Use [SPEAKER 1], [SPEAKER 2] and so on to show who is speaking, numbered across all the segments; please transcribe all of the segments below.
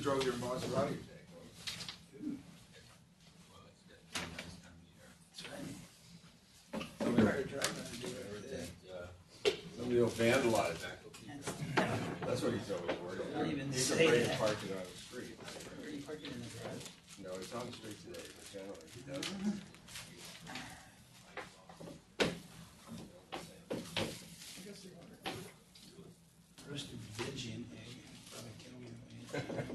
[SPEAKER 1] drove your boss around today? Somebody will vandalize that. That's what he's always worried about. He's afraid to park it on the street.
[SPEAKER 2] Where do you park it in the garage?
[SPEAKER 1] No, it's on the street today, but generally he doesn't.
[SPEAKER 2] Roasted veggie and egg. Probably kill me away.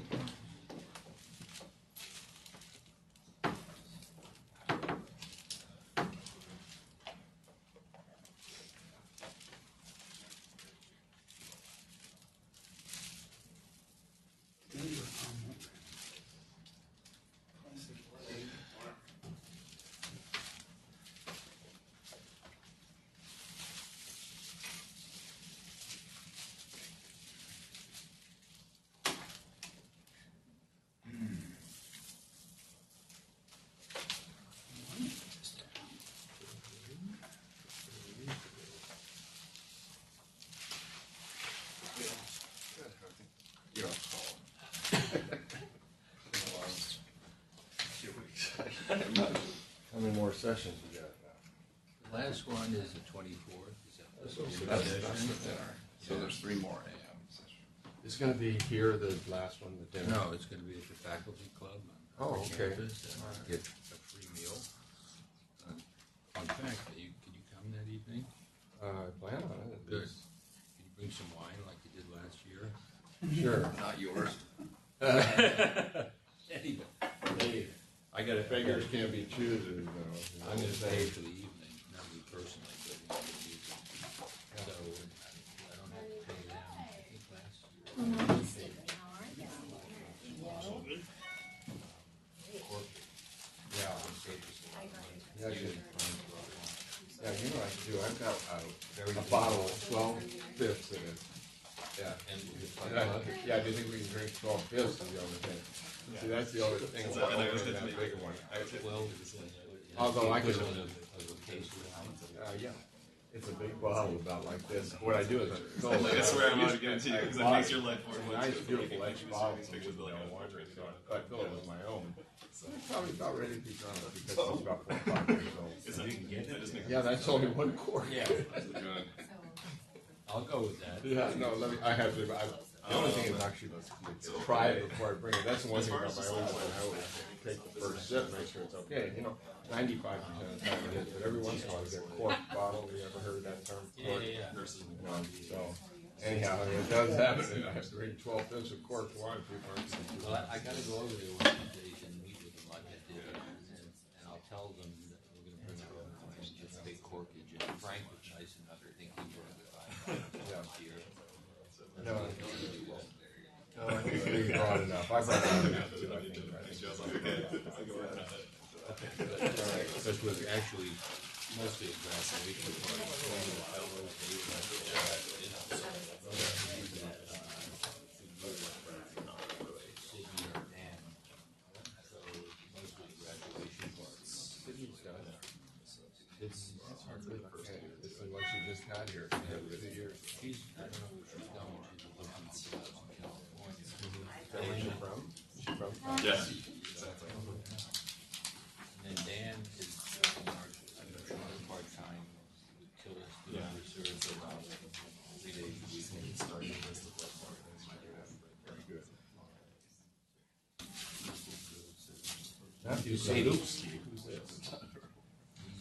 [SPEAKER 1] How many more sessions you got now?
[SPEAKER 3] The last one is the 24th.
[SPEAKER 4] So there's 3 more AM sessions.
[SPEAKER 1] It's going to be here, the last one, the dinner?
[SPEAKER 3] No, it's going to be at the faculty club on
[SPEAKER 1] Oh, okay.
[SPEAKER 3] campus, and get a free meal. Fun fact, can you come that evening?
[SPEAKER 1] I plan on it.
[SPEAKER 3] Good. Can you bring some wine like you did last year?
[SPEAKER 1] Sure.
[SPEAKER 4] Not yours.
[SPEAKER 3] Anyway,
[SPEAKER 1] I got it. Beggars can't be choosers, though.
[SPEAKER 3] I'm going to pay for the evening, not me personally, but the evening. So I don't have to pay them. I think last year.
[SPEAKER 1] Yeah, you know what I can do? I've got a bottle of 12 fifths in it. Yeah. Yeah, do you think we can drink 12 fifths is the only thing? See, that's the only thing about opening that bigger one. Although I could, yeah. It's a big bottle about like this. What I do is
[SPEAKER 4] I swear I'm not going to you because it makes your life more fun.
[SPEAKER 1] Nice, beautiful edge bottle. So I fill it with my own. I'm probably about ready to be drunk because he's about 4 or 5 years old. Yeah, that's only 1 quart.
[SPEAKER 3] Yeah. I'll go with that.
[SPEAKER 1] Yeah, no, I have to. The only thing is actually try it before I bring it. That's the one thing about my own one. I always take the first sip, make sure it's okay. 95% of the time it is, but every once in a while you get a cork bottle. You ever heard that term? Cork?
[SPEAKER 3] Yeah.
[SPEAKER 1] So, anyhow, it does happen. I have to drink 12 fifths of cork wine. People aren't too
[SPEAKER 3] Well, I got to go over there one of these days and meet with them like I did, and I'll tell them that we're going to bring our own wine, just big corkage. And Frank was nice enough. I think he brought the last year.
[SPEAKER 1] No, I think you brought enough. I brought enough too, I think.
[SPEAKER 3] This was actually mostly a graduation party. It's hard to believe.
[SPEAKER 1] This is what she just got here. Yeah, 2 years.
[SPEAKER 3] She's, I don't know where she's going. She's looking for jobs in California.
[SPEAKER 1] Where's she from? Is she from?
[SPEAKER 4] Yeah.
[SPEAKER 3] And then Dan is part-time utilist doing research about 3 days a week.
[SPEAKER 4] Starting a list of what more
[SPEAKER 1] Very good. Matthew Sadowski. Who's this?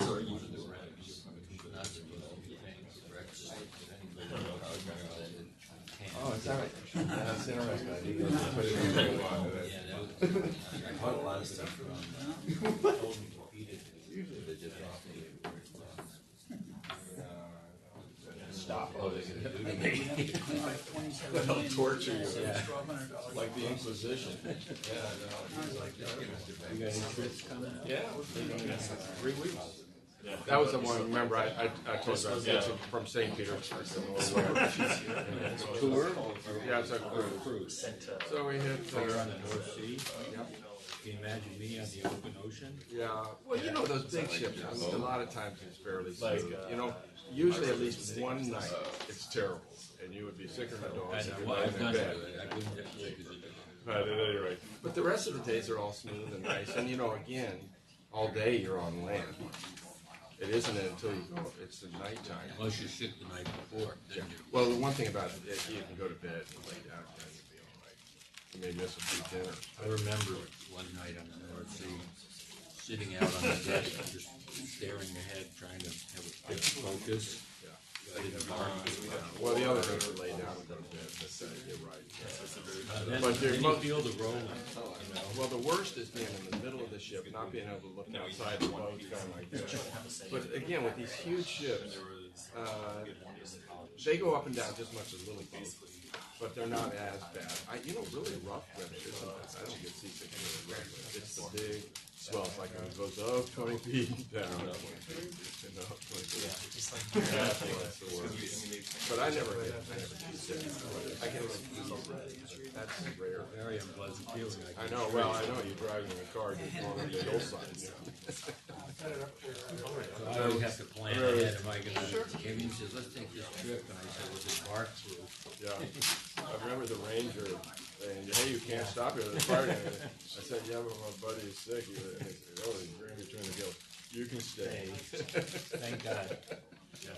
[SPEAKER 4] Sorry, you
[SPEAKER 3] Not supposed to be paying for breakfast.
[SPEAKER 1] Oh, is that right? That's interesting. I didn't know put it in there.
[SPEAKER 3] Yeah, that was, I caught a lot of stuff from, told me repeatedly, they just off me.
[SPEAKER 1] Stop.
[SPEAKER 3] Oh, they could do
[SPEAKER 2] You have to clean like 27 million.
[SPEAKER 1] Torture you.
[SPEAKER 2] $1,200.
[SPEAKER 1] Like the Inquisition.
[SPEAKER 2] I was like,
[SPEAKER 1] You got any trips coming up? Yeah, we're 3 weeks.
[SPEAKER 5] That was the one, remember, I told you, I was from St. Peter's.
[SPEAKER 1] Tour?
[SPEAKER 5] Yeah, it's a cruise. So we hit,
[SPEAKER 3] We're on the North Sea. Can you imagine me on the open ocean?
[SPEAKER 5] yeah, well, you know, those big ships, I mean, a lot of times it's fairly smooth. You know, usually at least one night, it's terrible. And you would be sick of the dogs.
[SPEAKER 3] Well, I've done it. I couldn't
[SPEAKER 5] But at any rate, but the rest of the days are all smooth and nice. And you know, again, all day you're on land. It isn't until you go. It's the nighttime.
[SPEAKER 3] Unless you're sick the night before, then you.
[SPEAKER 5] Well, the one thing about it, you can go to bed and lay down and you'll be all right. You may miss a few dinners.
[SPEAKER 3] I remember one night on the North Sea, sitting out on the deck, just staring ahead, trying to have a quick focus.
[SPEAKER 5] Yeah.
[SPEAKER 3] I didn't mind.
[SPEAKER 5] Well, the other thing is lay down and go to bed. That's you're right.
[SPEAKER 3] Then
[SPEAKER 5] But
[SPEAKER 3] you
[SPEAKER 5] you're
[SPEAKER 3] feel the rolling.
[SPEAKER 5] Well, the worst is being in the middle of the ship, not being able to look outside the boat, kind of like this. But again, with these huge ships, they go up and down just much as little boats, but they're not as bad. Really rough weather isn't that? I don't get seasick really rough weather. It's the big swells, like when it goes up 20 feet down. 20 feet. But I never get seasick. I get that's rare.
[SPEAKER 3] Very unpleasant feeling.
[SPEAKER 5] I know, well, I know, you're driving in a car, just going on the hillside.
[SPEAKER 3] So I always have to plan ahead. Am I gonna, Kevin says, let's take this trip, and I said, well, this bark through.
[SPEAKER 5] Yeah, I remember the ranger saying, hey, you can't stop here, there's fire. I said, yeah, but my buddy is sick. He said, oh, he's in between the gills. You can stay.
[SPEAKER 3] Thank God. Yeah.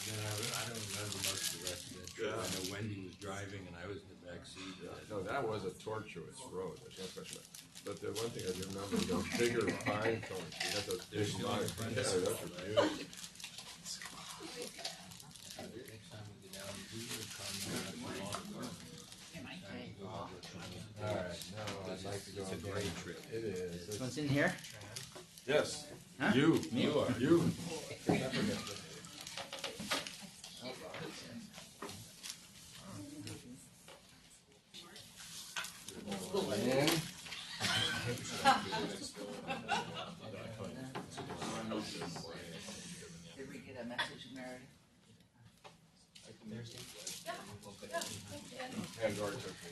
[SPEAKER 3] Then I don't remember much of the rest of that trip. I know Wendy was driving, and I was in the back seat.
[SPEAKER 5] No, that was a tortuous road, there's no question. But the one thing I do remember, those bigger pine cones, you got those big pine cones. Yeah, those are beautiful.
[SPEAKER 3] Next time we go down, we will come
[SPEAKER 5] All right, no, I'd like to go
[SPEAKER 3] It's a
[SPEAKER 5] again.
[SPEAKER 3] great trip.
[SPEAKER 5] It is.
[SPEAKER 2] This one's in here?
[SPEAKER 5] Yes.
[SPEAKER 2] Huh?
[SPEAKER 5] You.
[SPEAKER 2] Me?
[SPEAKER 5] You are. You. And
[SPEAKER 2] Did we get a message, Mary?
[SPEAKER 5] and Dory took me.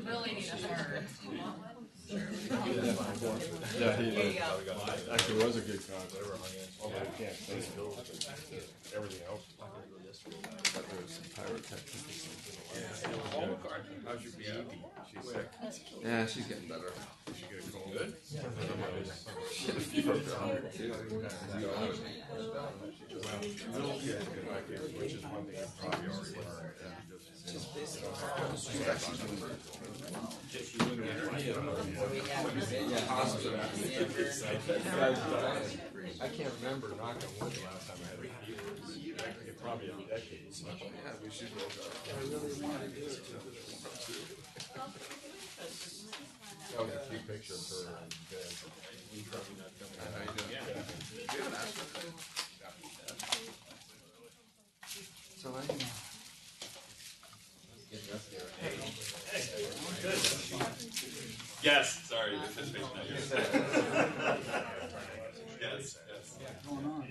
[SPEAKER 6] Really need a third.
[SPEAKER 5] Yeah, he actually was a good concert. Although I can't think of everything else. But there was some pyrotechnics. How's your baby? She's sick.
[SPEAKER 1] Yeah, she's getting better.
[SPEAKER 5] Did she get a cold? Good.
[SPEAKER 1] She had a fever for 102.
[SPEAKER 5] Which is one thing you probably already learned. I can't remember, knock on wood, the last time I had a fever. It probably a decade.
[SPEAKER 1] Yeah, we should go.
[SPEAKER 5] That was a cute picture of her in bed.
[SPEAKER 1] How you doing? So anyway.
[SPEAKER 4] Yes, sorry, the fish face now. Yes, yes.
[SPEAKER 2] What's going on?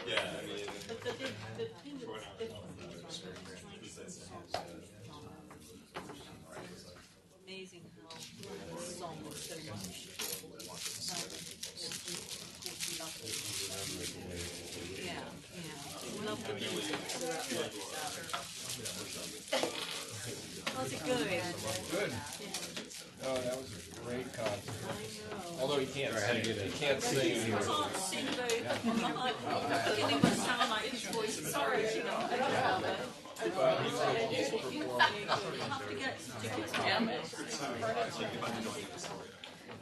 [SPEAKER 4] Yeah, I mean.
[SPEAKER 6] Amazing how so much so much. Yeah, yeah. Love the music. Was it good?
[SPEAKER 5] Good. Oh, that was a great concert. Although he can't sing. He can't sing.
[SPEAKER 6] I can't sing very well. I'm beginning to sound like his voice. Sorry, you know. I don't have it.
[SPEAKER 5] He's performed.
[SPEAKER 6] You have to get some tickets again.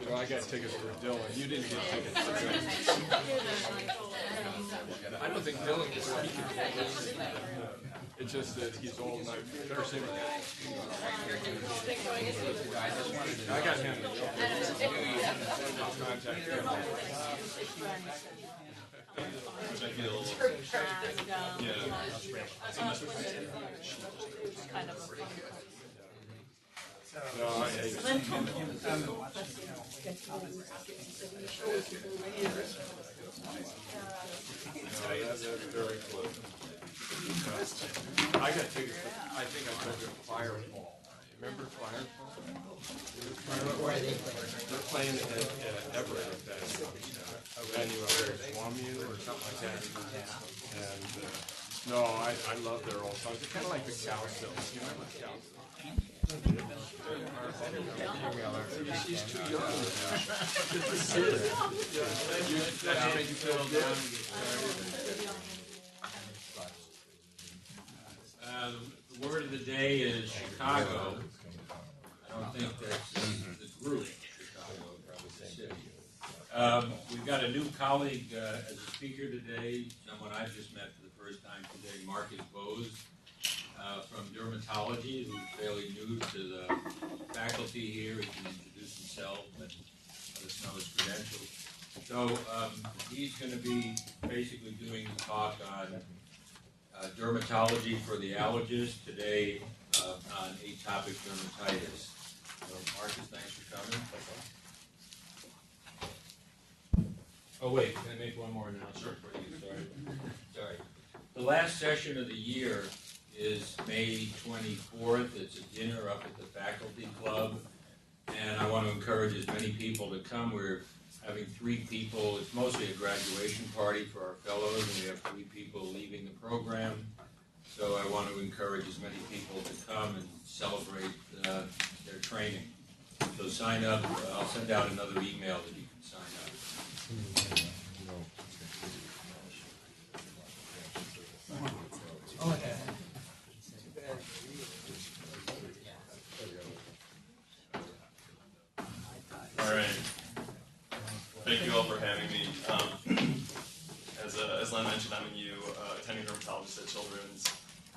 [SPEAKER 5] You know, I got tickets for Dylan. You didn't get tickets for I don't think Dylan is speaking. It's just that he's old and I better sing with him. I got him. Contact him.
[SPEAKER 4] Which I feel.
[SPEAKER 6] Kind of a fun
[SPEAKER 5] No, I hate it. That's very cool. I got tickets. I think I took a Firefall. Remember Firefall? They're playing at Everett at that Annual or something like that. And no, I love their old songs. They're kind of like the cow sills. You remember the cow sills?
[SPEAKER 2] She's too young.
[SPEAKER 5] That make you feel good.
[SPEAKER 3] The word of the day is Chicago. I don't think that's the group, Chicago, probably the city. We've got a new colleague as a speaker today, someone I just met for the first time today, Markus from Dermatology, who's fairly new to the faculty here. He can introduce himself and let us know his credentials. So he's going to be basically doing the talk on dermatology for the allergist today on atopic dermatitis. So Markus, thanks for coming. Oh wait, can I make one more announcement for you? Sorry. The last session of the year is May 24th. It's a dinner up at the faculty club, and I want to encourage as many people to come. We're having 3 people. It's mostly a graduation party for our fellows, and we have 3 people leaving the program. So I want to encourage as many people to come and celebrate their training. So sign up. I'll send out another email that you can sign up.
[SPEAKER 2] Oh, yeah.
[SPEAKER 4] All right. Thank you all for having me. As Len mentioned, I'm a new attending dermatologist at Children's.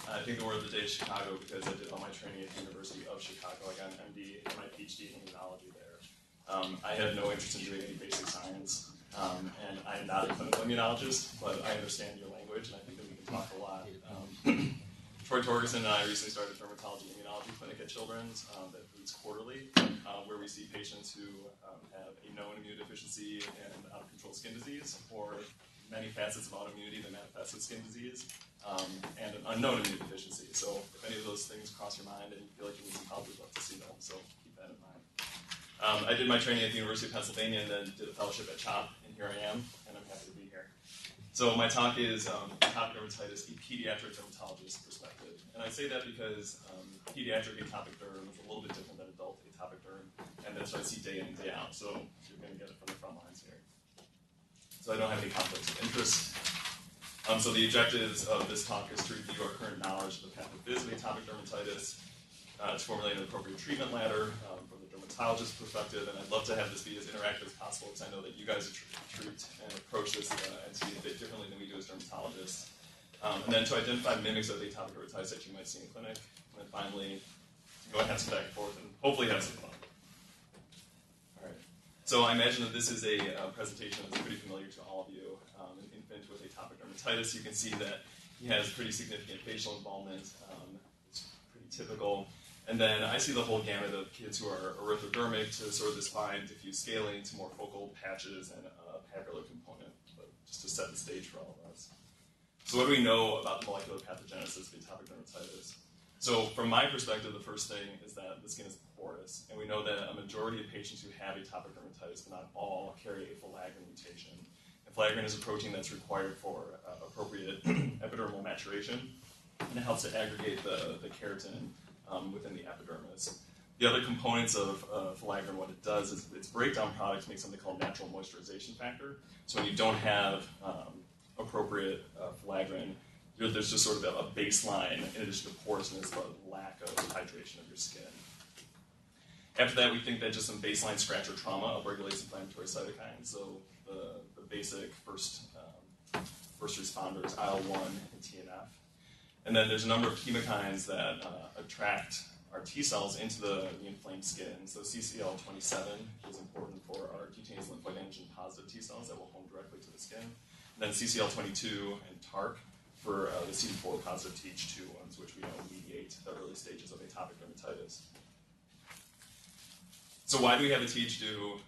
[SPEAKER 4] I think the word of the day is Chicago because I did all my training at the University of Chicago. I got an MD and my PhD in immunology there. I have no interest in doing any basic science, and I'm not a clinical immunologist, but I understand your language, and I think that we can talk a lot. Troy Torgerson and I recently started a dermatology immunology clinic at Children's that meets quarterly, where we see patients who have a known immunodeficiency and out-of-control skin disease, or many facets of autoimmunity that manifest with skin disease, and an unknown immunodeficiency. So if any of those things cross your mind and you feel like you need some help, we'd love to see them, so keep that in mind. I did my training at the University of Pennsylvania and then did a fellowship at CHOP, and here I am, and I'm happy to be here. So my talk is atopic dermatitis, a pediatric dermatologist perspective. And I say that because pediatric atopic derm is a little bit different than adult atopic derm, and that's what I see day in and day out. So you're going to get it from the front lines here. So I don't have any conflicts of interest. So the objectives of this talk is to review our current knowledge of the pathogenesis of atopic dermatitis, to formulate an appropriate treatment ladder from the dermatologist perspective, and I'd love to have this be as interactive as possible because I know that you guys treat and approach this and see it a bit differently than we do as dermatologists. And then to identify mimics of atopic dermatitis that you might see in clinic, and then finally go ahead and some back and forth and hopefully have some fun. All right. So I imagine that this is a presentation that's pretty familiar to all of you. An infant with atopic dermatitis, you can see that he has pretty significant facial involvement. It's pretty typical. And then I see the whole gamut of kids who are erythrodermic to sort of this fine diffuse scaling to more focal patches and a papular component, but just to set the stage for all of us. So what do we know about the molecular pathogenesis of atopic dermatitis? So from my perspective, the first thing is that the skin is porous, and we know that a majority of patients who have atopic dermatitis, but not all, carry a filaggrin mutation. And filaggrin is a protein that's required for appropriate epidermal maturation, and it helps to aggregate the keratin within the epidermis. The other components of filaggrin, what it does is its breakdown products make something called natural moisturization factor. So when you don't have appropriate filaggrin, there's just sort of a baseline, in addition to porousness, but lack of hydration of your skin. After that, we think that just some baseline scratch or trauma upregulates inflammatory cytokines. So the basic first responders, IL-1 and TNF. And then there's a number of chemokines that attract our T cells into the inflamed skin. So CCL27 is important for our cutaneous lymphoid antigen positive T cells that will home directly to the skin. And then CCL22 and TARC for the CD4 positive Th2 ones, which we know mediate the early stages of atopic dermatitis. So why do we have a Th2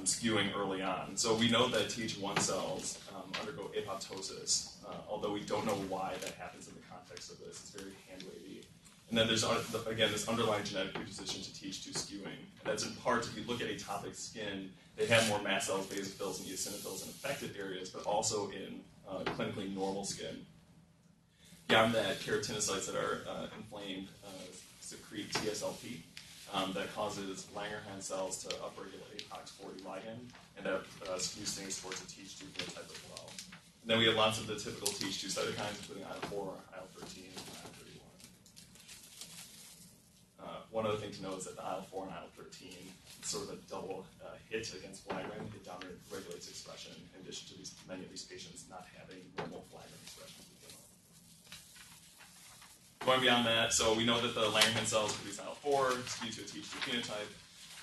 [SPEAKER 4] skewing early on? So we know that Th1 cells undergo apoptosis, although we don't know why that happens in the context of this. It's very hand-wavy. And then there's, again, this underlying genetic predisposition to Th2 skewing. And that's in part, if you look at atopic skin, they have more mast cells, basophils, and eosinophils in affected areas, but also in clinically normal skin. Beyond that, keratinocytes that are inflamed secrete TSLP that causes Langerhans cells to upregulate OX40 ligand, and that skews things towards a Th2 phenotype as well. And then we have lots of the typical Th2 cytokines, including IL-4, IL-13, and IL-31. One other thing to know is that the IL-4 and IL-13 is sort of a double hit against flagrin. It down-regulates expression, in addition to many of these patients not having normal flagrin expression. Going beyond that, so we know that the Langerhans cells produce IL-4, skew to a Th2 phenotype,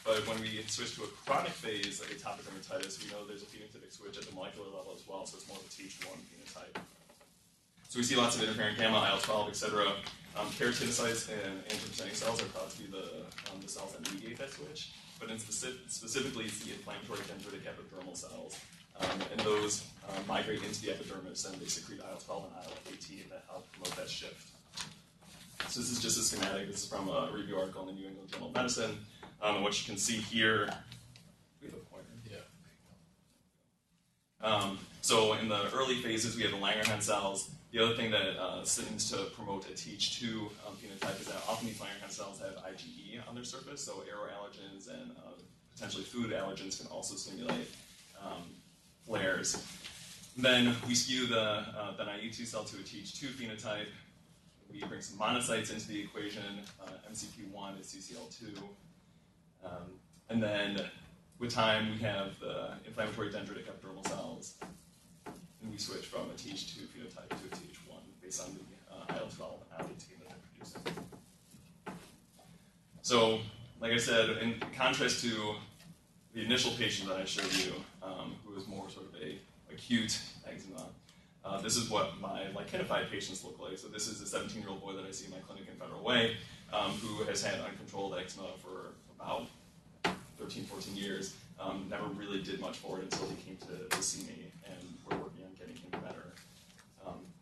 [SPEAKER 4] but when we switch to a chronic phase of atopic dermatitis, we know there's a phenotypic switch at the molecular level as well, so it's more of a Th1 phenotype. So we see lots of interferon gamma, IL-12, etc. Keratinocytes and antigen-presenting cells are thought to be the cells that mediate that switch, but in specifically it's the inflammatory dendritic epidermal cells, and those migrate into the epidermis and they secrete IL-12 and IL-18 that help promote that shift. So this is just a schematic. This is from a review article in the New England Journal of Medicine. And what you can see here, we have a pointer. Yeah. So in the early phases, we have the Langerhans cells. The other thing that seems to promote a Th2 phenotype is that often these Langerhans cells have IgE on their surface, so aeroallergens and potentially food allergens can also stimulate flares. And then we skew the naive T cell to a Th2 phenotype. We bring some monocytes into the equation. MCP1 is CCL2. And then with time, we have the inflammatory dendritic epidermal cells. And we switch from a Th2 phenotype to a Th1 based on the IL-12 and IL-18 that they're producing. So, like I said, in contrast to the initial patient that I showed you, who was more sort of a acute eczema, this is what my lichenified patients look like. So this is a 17-year-old boy that I see in my clinic in Federal Way, who has had uncontrolled eczema for about 13, 14 years. Never really did much for it until he came to see me, and we're working on getting him better.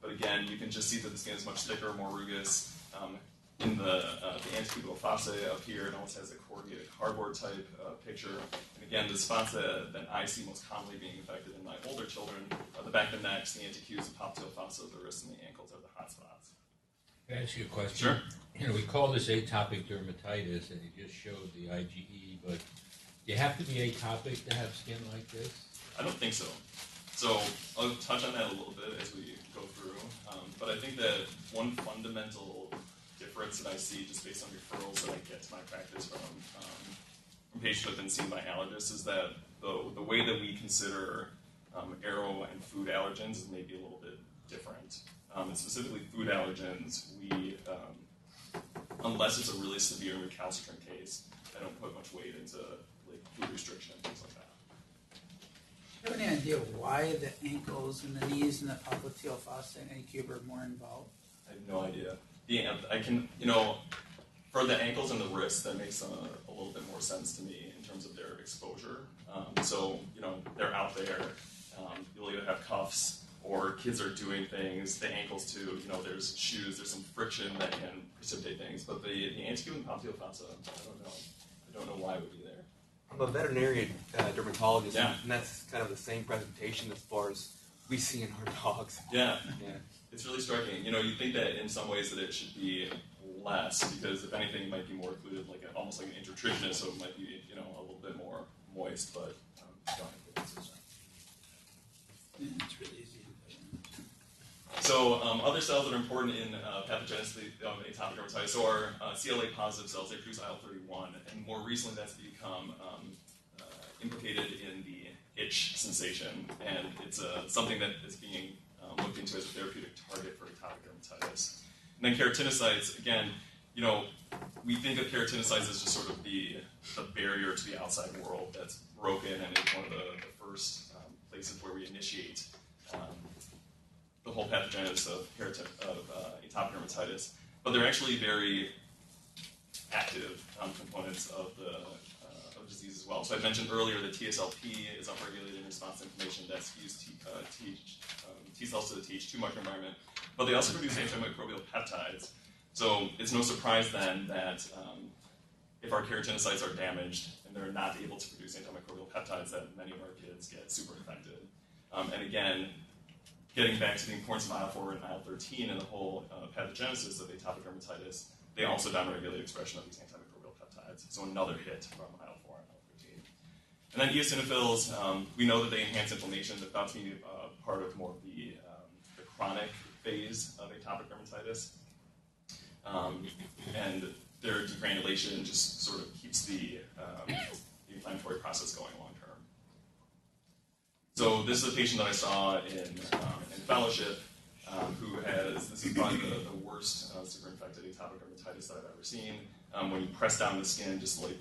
[SPEAKER 4] But again, you can just see that the skin is much thicker, more rugous. In the anticubital fossa up here, it almost has a corrugated cardboard type picture. And again, the spots that I see most commonly being affected in my older children are the back of the necks, the anticubes, the popliteal fossa, the wrists, and the ankles are the hot spots.
[SPEAKER 3] Can I ask you a question?
[SPEAKER 4] Sure.
[SPEAKER 3] You know, we call this atopic dermatitis, and you just showed the IgE, but do you have to be atopic to have skin like this?
[SPEAKER 4] I don't think so. So I'll touch on that a little bit as we go through. But I think that one fundamental difference that I see just based on referrals that I get to my practice from patients who have been seen by allergists is that the way that we consider aero and food allergens is maybe a little bit different. And specifically food allergens, we, unless it's a really severe and recalcitrant case, I don't put much weight into like food restriction and things like that.
[SPEAKER 2] Do you have any idea why the ankles and the knees and the popliteal fossa and ancube are more involved?
[SPEAKER 4] I have no idea. I can, for the ankles and the wrists, that makes a little bit more sense to me in terms of their exposure. So, they're out there. You'll either have cuffs or kids are doing things. The ankles too. There's shoes. There's some friction that can precipitate things. But the ancube and popliteal fossa, I don't know. I don't know why it would be there.
[SPEAKER 7] I'm a veterinary dermatologist,
[SPEAKER 4] Yeah.
[SPEAKER 7] and that's kind of the same presentation as far as we see in our dogs.
[SPEAKER 4] Yeah.
[SPEAKER 7] Yeah.
[SPEAKER 4] It's really striking. You'd think that in some ways that it should be less, because if anything, it might be more occluded, almost like an intertriginous, so it might be, a little bit more moist, but don't have the answers.
[SPEAKER 2] Yeah, it's really easy.
[SPEAKER 4] So other cells that are important in pathogenesis of atopic dermatitis, so are CLA positive cells. They produce IL-31, and more recently that's become implicated in the itch sensation, and it's something that is being looked into as a therapeutic target for atopic dermatitis. And then keratinocytes, again, we think of keratinocytes as just sort of the barrier to the outside world that's broken, and it's one of the first places where we initiate the whole pathogenesis of atopic dermatitis. But they're actually very active components of the disease as well. So I mentioned earlier that TSLP is upregulated in response to inflammation that skews T cells to the Th2 microenvironment, but they also produce antimicrobial peptides. So it's no surprise then that if our keratinocytes are damaged and they're not able to produce antimicrobial peptides, that many of our kids get super infected. And again, getting back to the importance of IL-4 and IL-13 and the whole pathogenesis of atopic dermatitis, they also downregulate expression of these antimicrobial peptides. So another hit from IL-4 and IL-13. And then eosinophils, we know that they enhance inflammation. They're thought to be part of more of the chronic phase of atopic dermatitis. And their degranulation just sort of keeps the inflammatory process going long term. So this is a patient that I saw in fellowship who has, this is probably the worst superinfected atopic dermatitis that I've ever seen. When you press down the skin, just like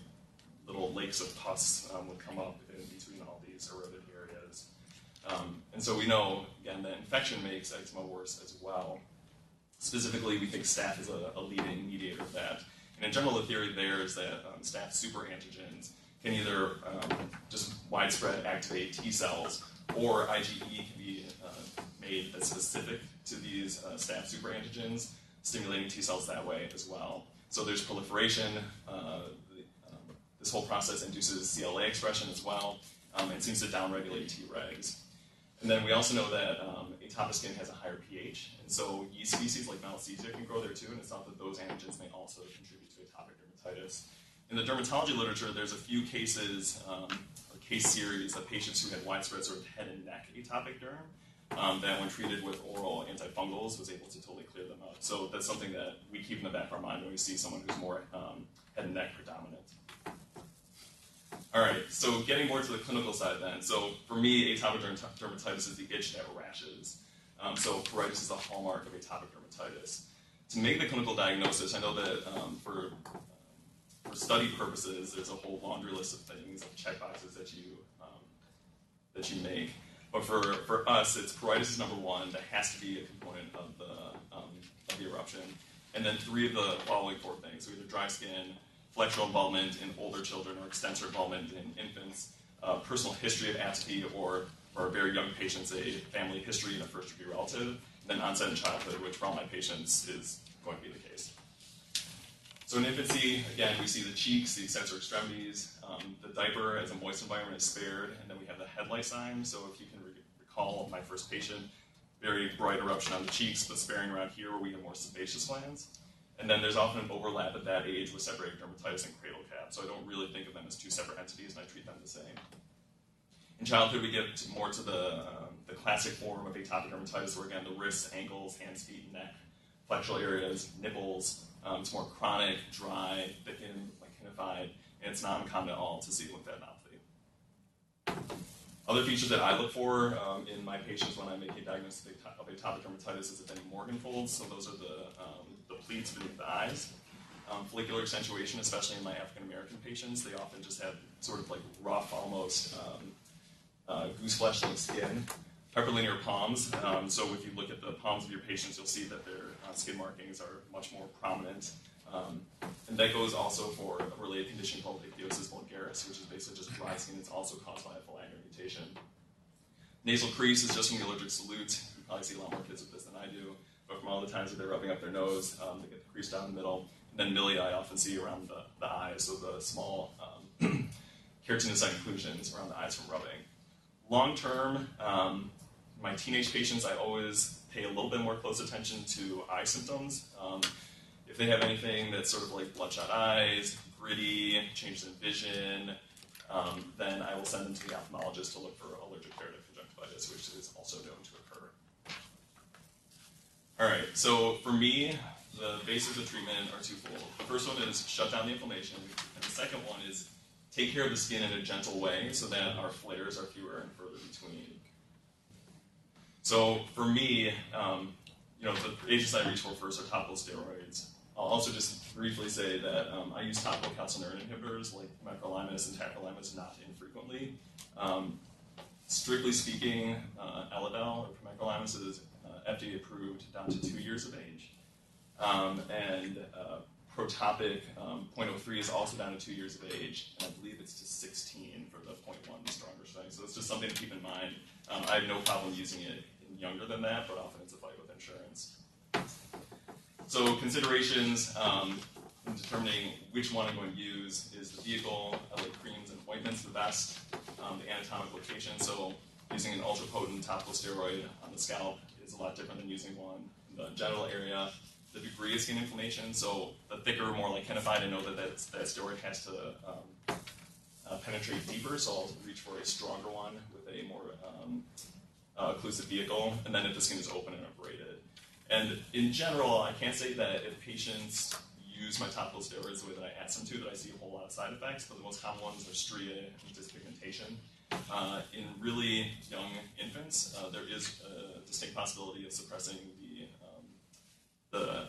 [SPEAKER 4] little lakes of pus would come up in between all these eroded areas. And so we know, again, that infection makes eczema worse as well. Specifically, we think staph is a leading mediator of that. And in general, the theory there is that staph superantigens can either just widespread activate T cells, or IgE can be made that's specific to these staph superantigens, stimulating T cells that way as well. So there's proliferation. This whole process induces CLA expression as well, and seems to downregulate Tregs. And then we also know that atopic skin has a higher pH, and so yeast species like Malassezia can grow there too, and it's thought that those antigens may also contribute to atopic dermatitis. In the dermatology literature, there's a few cases, or case series of patients who had widespread sort of head and neck atopic derm, that when treated with oral antifungals was able to totally clear them out. So that's something that we keep in the back of our mind when we see someone who's more head and neck predominant. All right, so getting more to the clinical side then. So for me, atopic dermatitis is the itch that rashes. So pruritus is the hallmark of atopic dermatitis. To make the clinical diagnosis, I know that for study purposes, there's a whole laundry list of things, of checkboxes that you make. But for us, it's pruritus is number one. That has to be a component of the eruption. And then 3 of the following 4 things. So either dry skin, flexural involvement in older children, or extensor involvement in infants, personal history of atopy, or for very young patients, a family history in a first-degree relative, and then onset in childhood, which for all my patients is going to be the case. So in infancy, again, we see the cheeks, the extensor extremities, the diaper as a moist environment is spared, and then we have the head lice sign. So if you can recall my first patient, very bright eruption on the cheeks, but sparing around here where we have more sebaceous glands. And then there's often an overlap at that age with seborrheic dermatitis and cradle cap, so I don't really think of them as 2 separate entities, and I treat them the same. In childhood, we get more to the classic form of atopic dermatitis, where again, the wrists, ankles, hands, feet, neck, flexural areas, nipples. It's more chronic, dry, thickened, lichenified, and it's not uncommon at all to see lymphadenopathy. Other features that I look for in my patients when I make a diagnosis of atopic dermatitis is any Morgan folds. So those are the pleats beneath the eyes. Follicular accentuation, especially in my African American patients, they often just have sort of like rough, almost goose flesh-like skin. Hyperlinear palms. So if you look at the palms of your patients, you'll see that their skin markings are much more prominent. And that goes also for a related condition called ichthyosis vulgaris, which is basically just dry skin. It's also caused by a philanger mutation. Nasal crease is just from the allergic salute. You probably see a lot more kids with this than I do. But from all the times that they're rubbing up their nose, they get the crease down the middle. And then millia I often see around the eyes, so the small keratinocyte inclusions around the eyes from rubbing. Long term, my teenage patients, I always pay a little bit more close attention to eye symptoms. If they have anything that's sort of like bloodshot eyes, gritty, changes in vision, then I will send them to the ophthalmologist to look for allergic keratoconjunctivitis, conjunctivitis, which is also known to occur. All right, so for me, the basis of treatment are twofold. The first one is shut down the inflammation, and the second one is take care of the skin in a gentle way so that our flares are fewer and further between. So for me, the agents I reach for first are topical steroids. I'll also just briefly say that I use topical calcineurin inhibitors like macrolimus and tacrolimus not infrequently. Strictly speaking, Elidel or macrolimus is FDA approved down to 2 years of age. And Protopic 0.03 is also down to 2 years of age, and I believe it's to 16 for the 0.1, the stronger strength. So it's just something to keep in mind. I have no problem using it younger than that, but often it's a fight with insurance. So considerations in determining which one I'm going to use is the vehicle, like creams and ointments the best, the anatomic location. So using an ultra-potent topical steroid on the scalp is a lot different than using one in the genital area. The degree of skin inflammation, so the thicker, more lichenified, I know that steroid has to penetrate deeper, so I'll reach for a stronger one with a more occlusive vehicle, and then if the skin is open and abraded. And in general, I can't say that if patients use my topical steroids the way that I ask them to, that I see a whole lot of side effects, but the most common ones are stria and dyspigmentation. In really young infants, there is a distinct possibility of suppressing the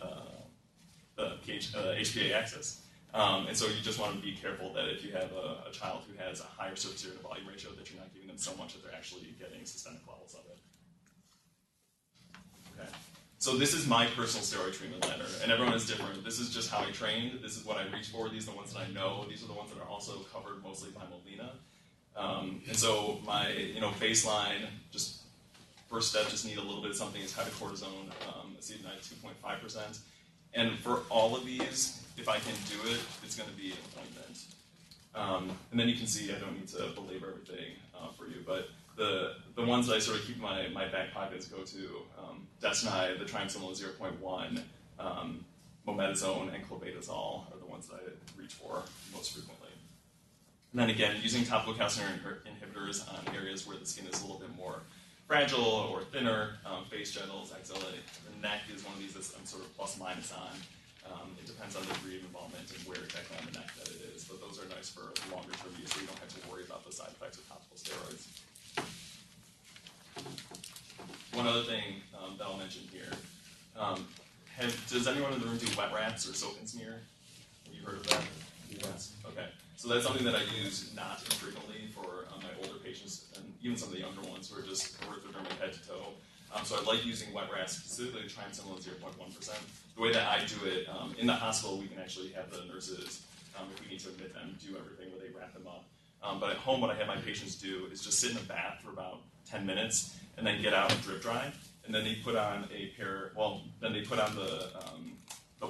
[SPEAKER 4] HPA axis. And so you just want to be careful that if you have a child who has a higher surface area to volume ratio, that you're not giving them so much that they're actually getting systemic levels of it. Okay. So this is my personal steroid treatment ladder, and everyone is different. This is just how I trained. This is what I reach for. These are the ones that I know. These are the ones that are also covered mostly by Molina. And so my baseline, just first step, just need a little bit of something is hydrocortisone, acetonide 2.5%. And for all of these, if I can do it, it's going to be an ointment. And then you can see, I don't need to belabor everything for you, but the ones that I sort of keep in my back pockets go to Destinide, the triamcinolone 0.1, mometasone, and clobetasol are the ones that I reach for most frequently. And then again, using topical calcineurin inhibitors on areas where the skin is a little bit more fragile or thinner, face, genitals, axilla. The neck is one of these that I'm sort of plus minus on. It depends on the degree of involvement and where exactly on the neck that it is, but those are nice for longer term use, so you don't have to worry about the side effects of topical steroids. One other thing that I'll mention here. Does anyone in the room do wet wraps or soap and smear? Have you heard of that? Yes. Okay. So that's something that I use not infrequently for my older patients and even some of the younger ones who are just erythrodermic head to toe. So I like using wet wraps, specifically triamcinolone 0.1%. The way that I do it, in the hospital, we can actually have the nurses, if we need to admit them, do everything where they wrap them up. But at home, what I have my patients do is just sit in a bath for about 10 minutes and then get out and drip dry. And then they put on then they put on the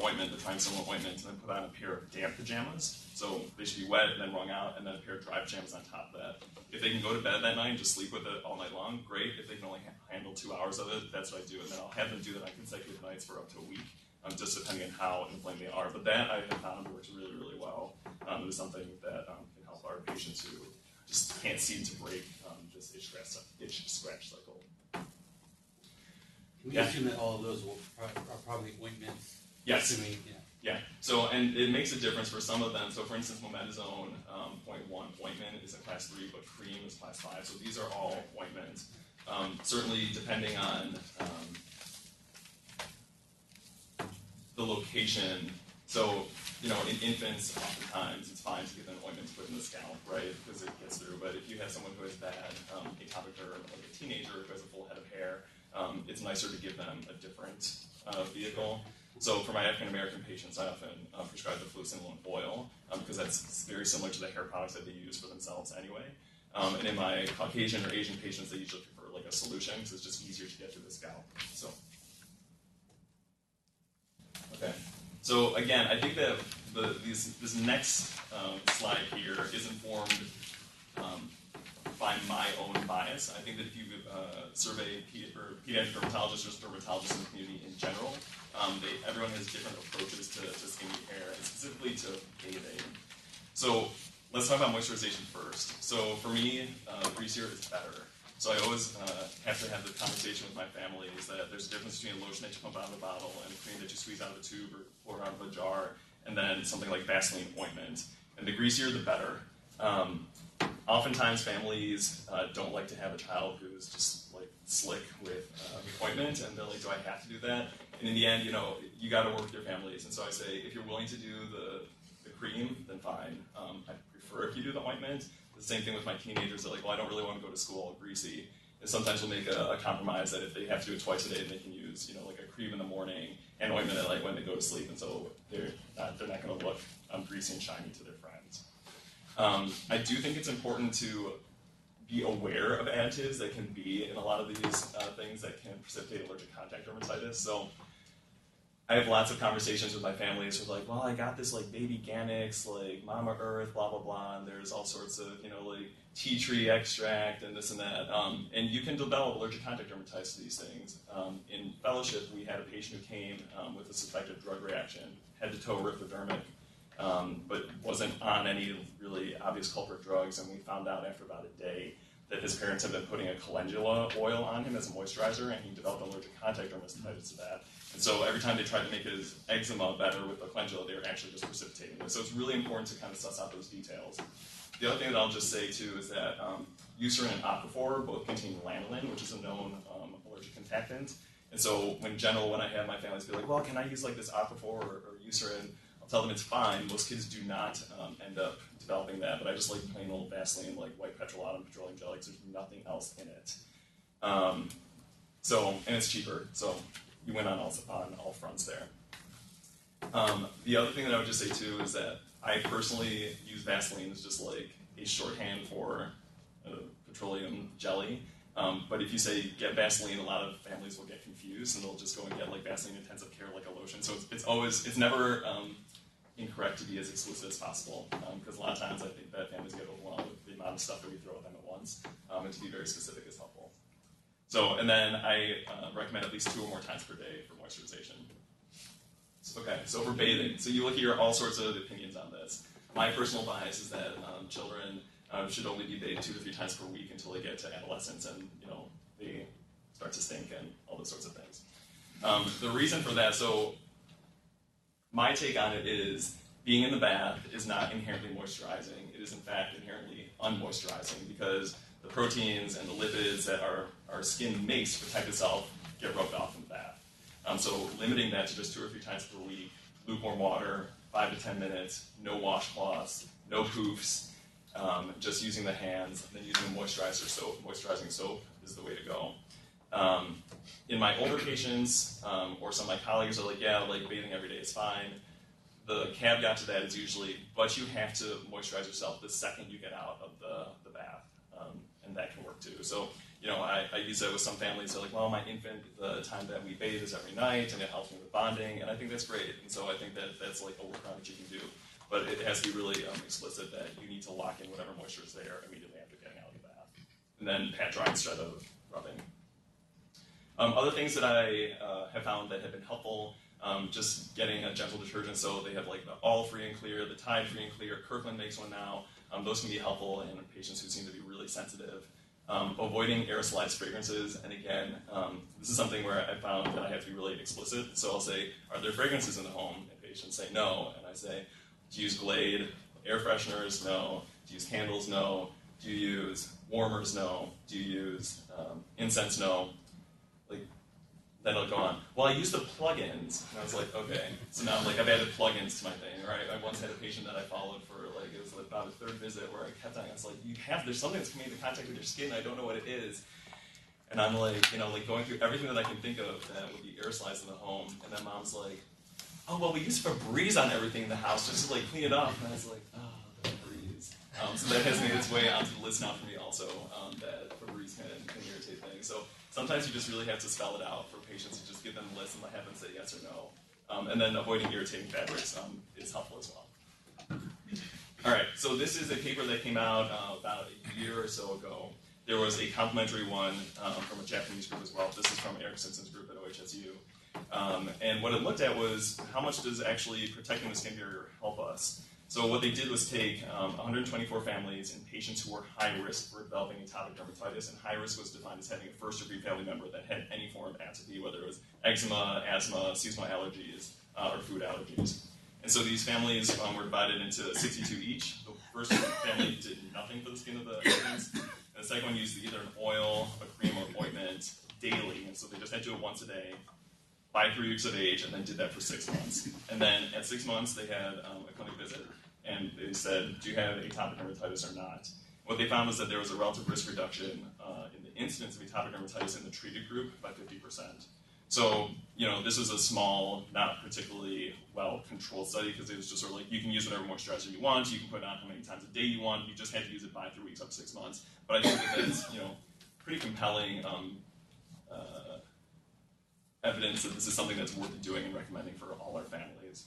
[SPEAKER 4] ointment, the triamcinolone ointment, and then put on a pair of damp pajamas. So they should be wet and then wrung out, and then a pair of dry pajamas on top of that. If they can go to bed that night and just sleep with it all night long, great. If they can only handle 2 hours of it, that's what I do. And then I'll have them do that on consecutive nights for up to a week, just depending on how inflamed they are. But that I have found works really, really well. It is something that can help our patients who just can't seem to break this itch scratch cycle.
[SPEAKER 8] Can we assume that all of those are probably ointments?
[SPEAKER 4] Yes.
[SPEAKER 8] Assuming,
[SPEAKER 4] Yeah. So, and it makes a difference for some of them. So, for instance, mometasone 0.1 ointment is a class 3, but cream is class 5. So these are all ointments. Certainly, depending on the location. So, in infants, oftentimes it's fine to get an ointment to put in the scalp, right? Because it gets through. But if you have someone who has bad atopic derm, like a teenager who has a full head of hair, it's nicer to give them a different vehicle. So for my African American patients, I often prescribe the fluocinolone oil because that's very similar to the hair products that they use for themselves anyway. And in my Caucasian or Asian patients, they usually prefer like a solution because it's just easier to get through the scalp. So, okay. So again, I think that this next slide here is informed by my own bias. I think that if you survey pediatric dermatologists or dermatologists in the community in general, everyone has different approaches to skin care, and specifically to bathing. So let's talk about moisturization first. So for me, greasier is better. So I always have to have the conversation with my family is that there's a difference between a lotion that you pump out of a bottle and a cream that you squeeze out of a tube or pour out of a jar, and then something like Vaseline ointment. And the greasier, the better. Oftentimes families don't like to have a child who's just like slick with ointment, and they're like, do I have to do that? And in the end, you got to work with your families. And so I say, if you're willing to do the cream, then fine. I prefer if you do the ointment. The same thing with my teenagers. They're like, well, I don't really want to go to school all greasy. And sometimes we'll make a compromise that if they have to do it twice a day, they can use, like a cream in the morning and ointment at night when they go to sleep. And so they're not going to look greasy and shiny to their friends. I do think it's important to be aware of additives that can be in a lot of these things that can precipitate allergic contact dermatitis. So I have lots of conversations with my families who are like, well, I got this like baby Ganix, like Mama Earth, blah, blah, blah, and there's all sorts of, like tea tree extract and this and that. And you can develop allergic contact dermatitis to these things. In fellowship, we had a patient who came with a suspected drug reaction, head to toe erythrodermic, but wasn't on any really obvious culprit drugs, and we found out after about a day that his parents had been putting a calendula oil on him as a moisturizer, and he developed allergic contact dermatitis to that. And so every time they tried to make his eczema better with the calendula, they were actually just precipitating it. So it's really important to kind of suss out those details. The other thing that I'll just say, too, is that Eucerin and Aquaphor both contain lanolin, which is a known allergic contactant. And so when I have my families be like, well, can I use like this Aquaphor or Eucerin? I'll tell them it's fine. Most kids do not end up developing that, but I just like plain old Vaseline, like white petrolatum petroleum jelly, because there's nothing else in it. And it's cheaper, so you win on all fronts there. The other thing that I would just say too is that I personally use Vaseline as just like a shorthand for petroleum jelly. But if you say get Vaseline, a lot of families will get confused and they'll just go and get like Vaseline intensive care like a lotion. So it's never incorrect to be as explicit as possible, because a lot of times I think that families get overwhelmed with the amount of stuff that we throw at them at once, and to be very specific is helpful. So, and then I recommend at least 2 or more times per day for moisturization. Okay, so for bathing, so you will hear all sorts of opinions on this. My personal bias is that children should only be bathed 2 to 3 times per week until they get to adolescence and they start to stink and all those sorts of things. The reason for that, so my take on it is being in the bath is not inherently moisturizing. It is in fact inherently unmoisturizing because the proteins and the lipids that our skin makes to protect itself get rubbed off in the bath. So limiting that to just 2 or 3 times per week, lukewarm water, 5 to 10 minutes, no washcloths, no poofs, just using the hands, and then using a moisturizing soap is the way to go. In my older patients, or some of my colleagues are like, yeah, like bathing every day is fine. The caveat to that is usually, but you have to moisturize yourself the second you get out of the bath, and that can work too. So, I use that with some families. They're like, well, my infant, the time that we bathe is every night, and it helps me with bonding, and I think that's great. And so I think that's like a workaround that you can do. But it has to be really explicit that you need to lock in whatever moisture is there immediately after getting out of the bath. And then pat dry instead of rubbing. Other things that I have found that have been helpful, just getting a gentle detergent. So they have like the All Free and Clear, the Tide Free and Clear. Kirkland makes one now. Those can be helpful in patients who seem to be really sensitive. Avoiding aerosolized fragrances. And again, this is something where I found that I have to be really explicit. So I'll say, are there fragrances in the home? And patients say no. And I say, do you use Glade? Air fresheners? No. Do you use candles? No. Do you use warmers? No. Do you use incense? No. Then it'll go on. Well, I use the plugins. And I was like, okay. So now I've added plugins to my thing, right? I once had a patient that I followed for it was about a 3rd visit where I kept on, I was like, there's something that's coming into contact with your skin, I don't know what it is. And I'm like, going through everything that I can think of that would be aerosolized in the home. And then mom's like, oh, well, we use Febreze on everything in the house just to clean it up. And I was like, oh, the Febreze. So that has made its way onto the list now for me also, that Febreze can irritate things. So sometimes you just really have to spell it out for patients. You just give them a list and have them say yes or no. And then avoiding irritating fabrics is helpful as well. All right, so this is a paper that came out about a year or so ago. There was a complementary one from a Japanese group as well. This is from Eric Simpson's group at OHSU. And what it looked at was how much does actually protecting the skin barrier help us? So what they did was take 124 families and patients who were high risk for developing atopic dermatitis, and high risk was defined as having a 1st-degree family member that had any form of atopy, whether it was eczema, asthma, seasonal allergies, or food allergies. And so these families were divided into 62 each. The first family did nothing for the skin of the patients, and the second one used either an oil, a cream, or ointment daily, and so they just had to do it once a day by 3 weeks of age, and then did that for 6 months. And then at 6 months, they had a clinic visit, and they said, do you have atopic dermatitis or not? What they found was that there was a relative risk reduction in the incidence of atopic dermatitis in the treated group by 50%. So, this was a small, not particularly well-controlled study, because it was just sort of like, you can use whatever moisturizer you want, you can put it on how many times a day you want, you just had to use it by 3 weeks up to 6 months. But I think that that's, pretty compelling evidence that this is something that's worth doing and recommending for all our families.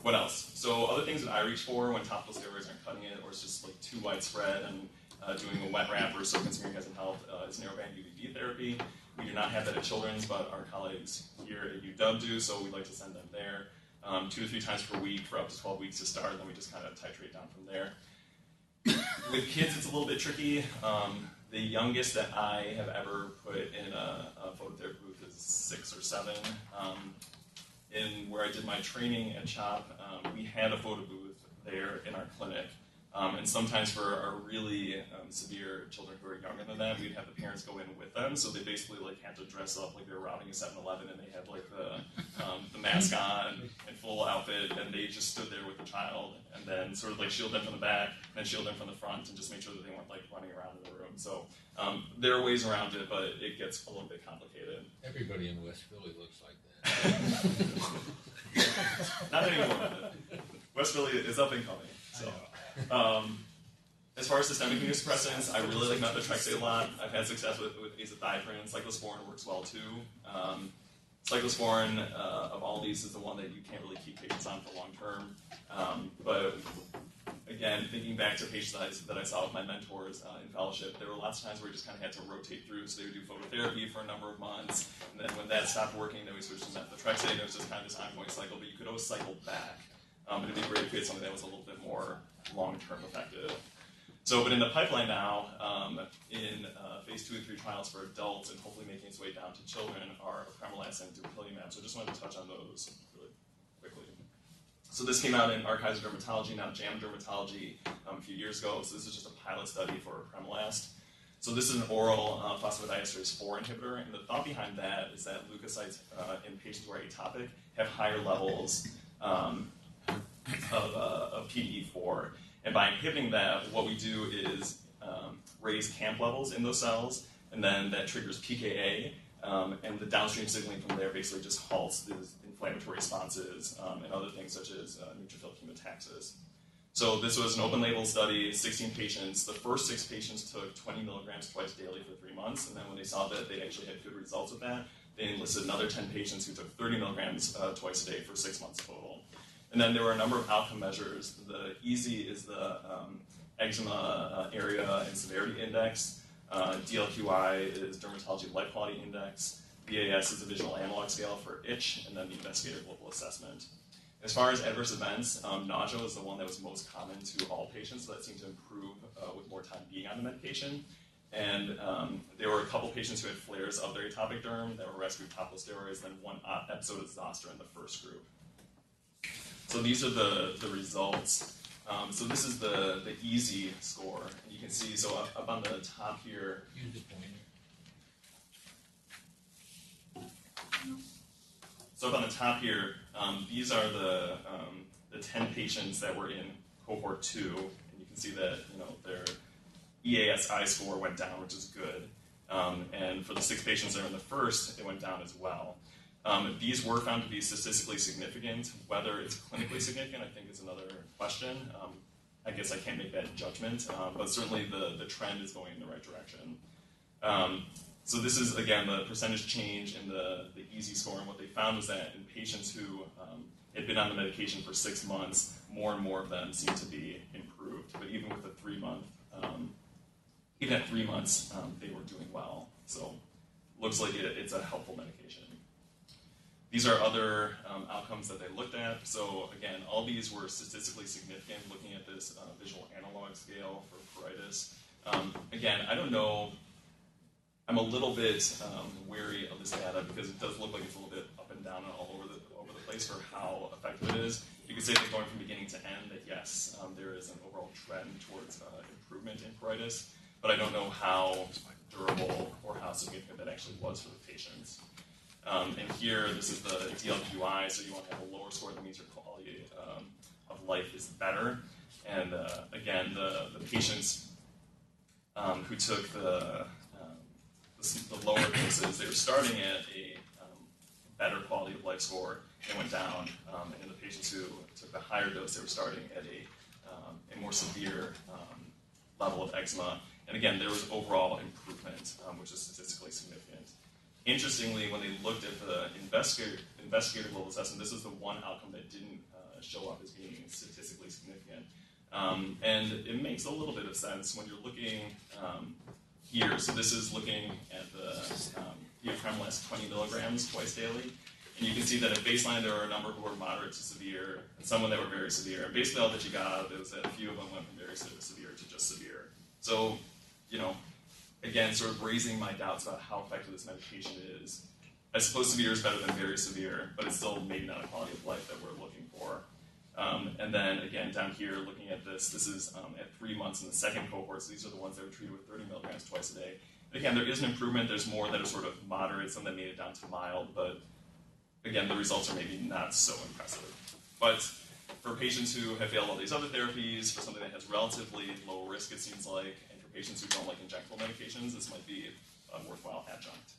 [SPEAKER 4] What else? So other things that I reach for when topical steroids aren't cutting it, or it's just like too widespread, and doing a wet wrap or soak smearing hasn't helped, is narrowband UVB therapy. We do not have that at Children's, but our colleagues here at UW do, so we'd like to send them there 2 to 3 times per week for up to 12 weeks to start, and then we just kind of titrate down from there. With kids, it's a little bit tricky. The youngest that I have ever put in a phototherapy booth is 6 or 7. In where I did my training at CHOP, we had a photo booth there in our clinic. And sometimes for our really severe children who are younger than that, we'd have the parents go in with them. So they basically like had to dress up like they were robbing a 7-Eleven, and they had like the mask on and full outfit, and they just stood there with the child, and then sort of like shield them from the back and shield them from the front, and just make sure that they weren't like running around in the room. So there are ways around it, but it gets a little bit complicated.
[SPEAKER 3] Everybody in West Philly looks like that.
[SPEAKER 4] Not anymore. West Philly is up and coming. So, as far as systemic immunosuppressants, I really like methotrexate a lot. I've had success with azathioprine. Cyclosporin works well too. Cyclosporin, of all these, is the one that you can't really keep patients on for long term. But again, thinking back to patients that I saw with my mentors in fellowship, there were lots of times where we just kind of had to rotate through. So they would do phototherapy for a number of months, and then when that stopped working, then we switched to methotrexate. It was just kind of this ongoing cycle, but you could always cycle back. It'd be great if we had something that was a little bit more long-term effective. So, but in the pipeline now, in phase 2 and 3 trials for adults, and hopefully making its way down to children, are apremilast and dupilumab. So I just wanted to touch on those really quickly. So this came out in Archives of Dermatology, now JAMA Dermatology, a few years ago. So this is just a pilot study for apremilast. So this is an oral phosphodiesterase 4 inhibitor, and the thought behind that is that leukocytes in patients who are atopic have higher levels of PDE4. And by inhibiting that, what we do is raise CAMP levels in those cells, and then that triggers PKA, and the downstream signaling from there basically just halts these inflammatory responses and other things such as neutrophil chemotaxis. So this was an open-label study, 16 patients. The first 6 patients took 20 milligrams twice daily for 3 months, and then when they saw that they actually had good results with that, they enlisted another 10 patients who took 30 milligrams twice a day for 6 months total. And then there were a number of outcome measures. The EASY is the eczema area and severity index. DLQI is dermatology life quality index. VAS is a visual analog scale for itch, and then the investigator global assessment. As far as adverse events, nausea is the one that was most common to all patients, so that seemed to improve with more time being on the medication. And there were a couple patients who had flares of their atopic derm that were rescued with topical steroids, then 1 episode of zoster in the first group. So these are the results. So this is the EASY score. And you can see, so up on the top here.
[SPEAKER 3] Use the pointer.
[SPEAKER 4] So up on the top here, these are the 10 patients that were in cohort 2, and you can see that their EASI score went down, which is good. And for the 6 patients that are in the first, it went down as well. These were found to be statistically significant. Whether it's clinically significant, I think, is another question. I guess I can't make that judgment, but certainly the trend is going in the right direction. So this is, again, the percentage change in the EASI score, and what they found was that in patients who had been on the medication for 6 months, more and more of them seemed to be improved. But even with the 3-month, even at 3 months, they were doing well. So looks like it's a helpful medication. These are other outcomes that they looked at. So again, all these were statistically significant, looking at this visual analog scale for pruritus. Again, I don't know. I'm a little bit wary of this data because it does look like it's a little bit up and down and all over the place for how effective it is. You could say that going from beginning to end, that yes, there is an overall trend towards improvement in pruritus, but I don't know how durable or how significant that actually was for the patients. And here, this is the DLQI, so you want to have a lower score. That means your quality of life is better. And again, the patients who took the lower doses, they were starting at a better quality of life score and went down. And the patients who took the higher dose, they were starting at a more severe level of eczema. And again, there was overall improvement, which is statistically significant. Interestingly, when they looked at the investigator global assessment, this is the one outcome that didn't show up as being statistically significant. And it makes a little bit of sense when you're looking here. So this is looking at the apremilast 20 milligrams twice daily. And you can see that at baseline there were a number who were moderate to severe, and some that were very severe. And basically all that you got out of it was that a few of them went from very severe to just severe. So, again, sort of raising my doubts about how effective this medication is. I suppose severe is better than very severe, but it's still maybe not a quality of life that we're looking for. And then, again, down here, looking at this is at 3 months in the second cohort, so these are the ones that were treated with 30 milligrams twice a day. And again, there is an improvement. There's more that are sort of moderate, some that made it down to mild, but again, the results are maybe not so impressive. But for patients who have failed all these other therapies, for something that has relatively low risk, it seems like, and for patients who don't like injectable medications, this might be a worthwhile adjunct.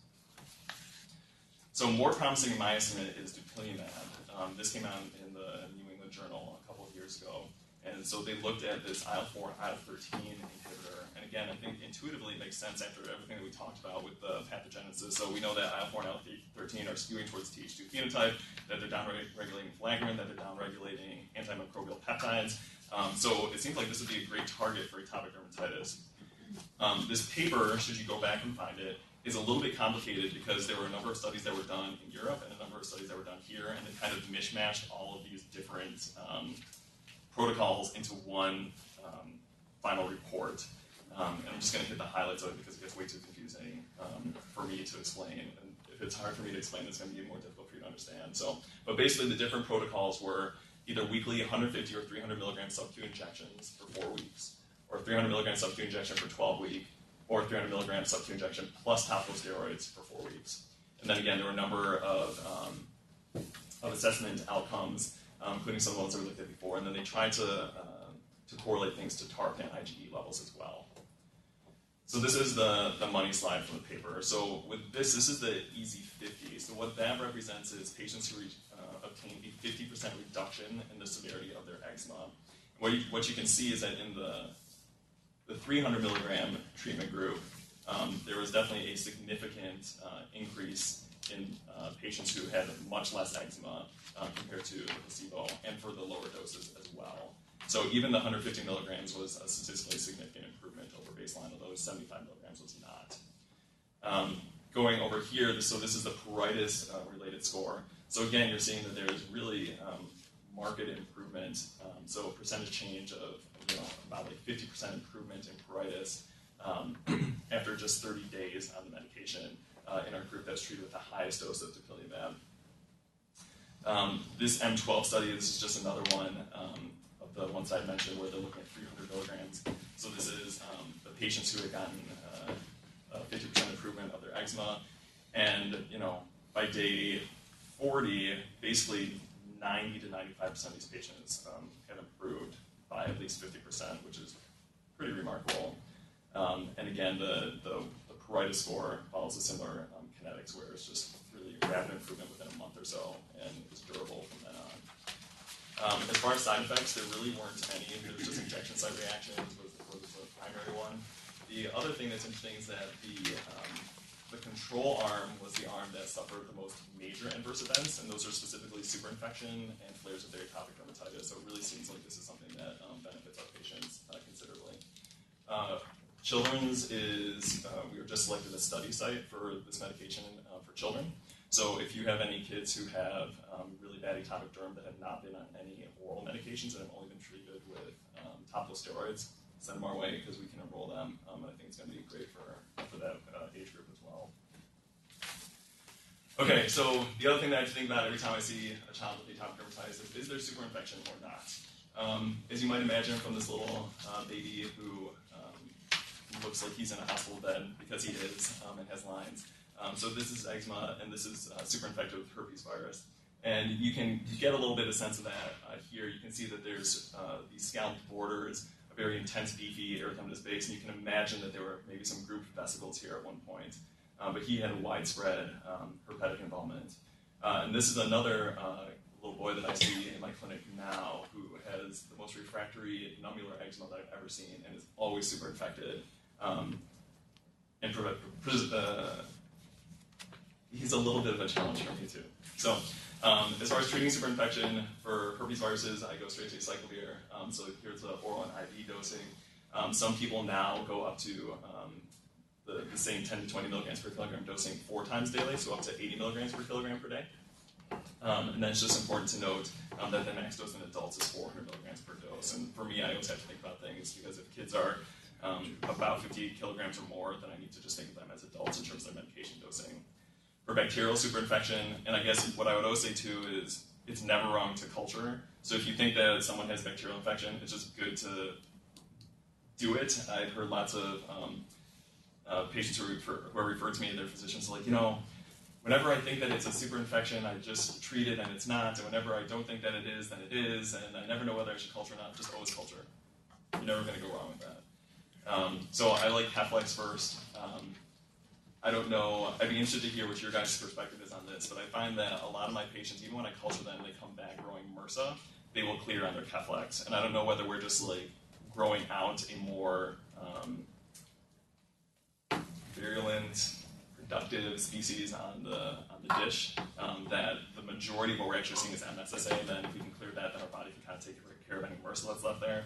[SPEAKER 4] So more promising in my estimate is dupilumab. This came out in the New England Journal a couple of years ago. And so they looked at this IL-4 and IL-13 inhibitor. And again, I think intuitively it makes sense after everything that we talked about with the pathogenesis. So we know that IL-4 and IL-13 are skewing towards Th2 phenotype, that they're downregulating flagellin, that they're downregulating antimicrobial peptides. So it seems like this would be a great target for atopic dermatitis. This paper, should you go back and find it, is a little bit complicated because there were a number of studies that were done in Europe and a number of studies that were done here, and they kind of mishmashed all of these different protocols into one final report. And I'm just going to hit the highlights of it because it gets way too confusing for me to explain. And if it's hard for me to explain, it's going to be more difficult for you to understand. But basically the different protocols were either weekly 150 or 300 milligram sub-Q injections for 4 weeks, or 300 milligram sub-Q injection for 12 weeks, or 300 milligram sub-Q injection plus topical steroids for 4 weeks. And then again, there were a number of assessment outcomes, including some of the ones that we looked at before, and then they tried to correlate things to TARP and IgE levels as well. So this is the money slide from the paper. So with this is the EASY 50. So what that represents is patients who obtain a 50% reduction in the severity of their eczema. What you can see is that in the 300 milligram treatment group, there was definitely a significant increase in patients who had much less eczema compared to the placebo, and for the lower doses as well. So even the 150 milligrams was a statistically significant improvement over baseline, although 75 milligrams was not. Going over here, so this is the pruritus related score. So again, you're seeing that there's really marked improvement. So percentage change of about like 50% improvement in pruritus after just 30 days on the medication in our group that's treated with the highest dose of dupilumab. This M12 study, this is just another one of the ones I mentioned where they're looking at 300 milligrams. So this is the patients who had gotten 50% improvement of their eczema. And, by day 40, basically 90 to 95% of these patients had improved by at least 50%, which is pretty remarkable. And again, the pruritus score follows a similar kinetics where it's just really rapid improvement within a month or so and is durable from then on. As far as side effects, there really weren't any. There was just injection site reactions was the primary one. The other thing that's interesting is that the control arm was the arm that suffered the most major adverse events, and those are specifically superinfection and flares of their atopic dermatitis. So it really seems like this is something that benefits our patients considerably. Children's is, we were just selected a study site for this medication for children. So if you have any kids who have really bad atopic derm that have not been on any oral medications and have only been treated with topical steroids, send them our way because we can enroll them. And I think it's going to be great for that age group as well. Okay, so the other thing that I think about every time I see a child with atopic dermatitis is there superinfection or not? As you might imagine from this little baby who looks like he's in a hospital bed because he is and has lines. So this is eczema, and this is superinfected with herpes virus. And you get a little bit of sense of that here. You can see that there's these scalped borders, a very intense beefy erythematous base, and you can imagine that there were maybe some grouped vesicles here at one point. But he had a widespread herpetic involvement. And this is another little boy that I see in my clinic now who has the most refractory nummular eczema that I've ever seen and is always super infected. and he's a little bit of a challenge for me too. So as far as treating superinfection for herpes viruses, I go straight to cyclovir. So here's the oral and IV dosing. Some people now go up to the same 10 to 20 milligrams per kilogram dosing 4 times daily, so up to 80 milligrams per kilogram per day. And then it's just important to note that the max dose in adults is 400 milligrams per dose. And for me, I always have to think about things, because if kids are about 50 kilograms or more, then I need to just think of them as adults in terms of their medication dosing. For bacterial superinfection, and I guess what I would always say too is it's never wrong to culture. So if you think that someone has bacterial infection, it's just good to do it. I've heard lots of patients who are referred to me, their physicians, like, whenever I think that it's a superinfection, I just treat it and it's not. And whenever I don't think that it is, then it is. And I never know whether I should culture or not. Just always culture. You're never going to go wrong with that. So I like Heflex first. I don't know. I'd be interested to hear what your guys' perspective is on this. But I find that a lot of my patients, even when I culture them and they come back growing MRSA, they will clear on their Heflex. And I don't know whether we're just like growing out a more virulent, productive species on the dish, that the majority of what we're actually seeing is MSSA, and then if we can clear that, then our body can kind of take care of any MRSA that's left there.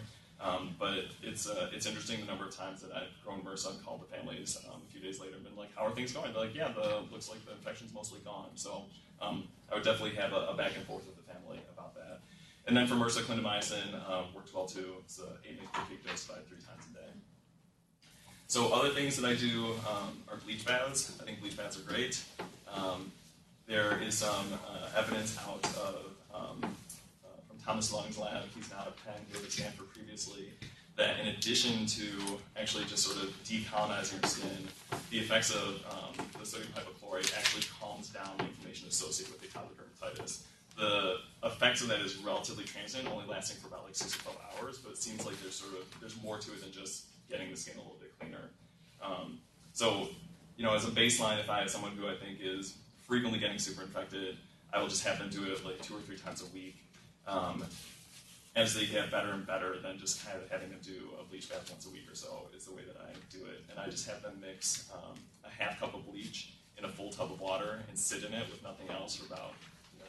[SPEAKER 4] But it's interesting the number of times that I've grown MRSA and called the families a few days later and been like, how are things going? They're like, yeah, looks like the infection's mostly gone. So I would definitely have a back and forth with the family about that. And then for MRSA, clindamycin works well too. It's 8 mg per kg dose 3 times a day. So other things that I do are bleach baths. I think bleach baths are great. There is some evidence out of from Thomas Lung's lab, he's now at Penn, he was at Stanford previously, that in addition to actually just sort of decolonizing your skin, the effects of the sodium hypochlorite actually calms down the inflammation associated with atopic dermatitis. The effects of that is relatively transient, only lasting for about like 6 or 12 hours, but it seems like there's more to it than just getting the skin a little bit cleaner. So, as a baseline, if I have someone who I think is frequently getting super infected, I will just have them do it like 2 or 3 times a week. As they get better and better, then just kind of having them do a bleach bath once a week or so is the way that I do it. And I just have them mix a half cup of bleach in a full tub of water and sit in it with nothing else for about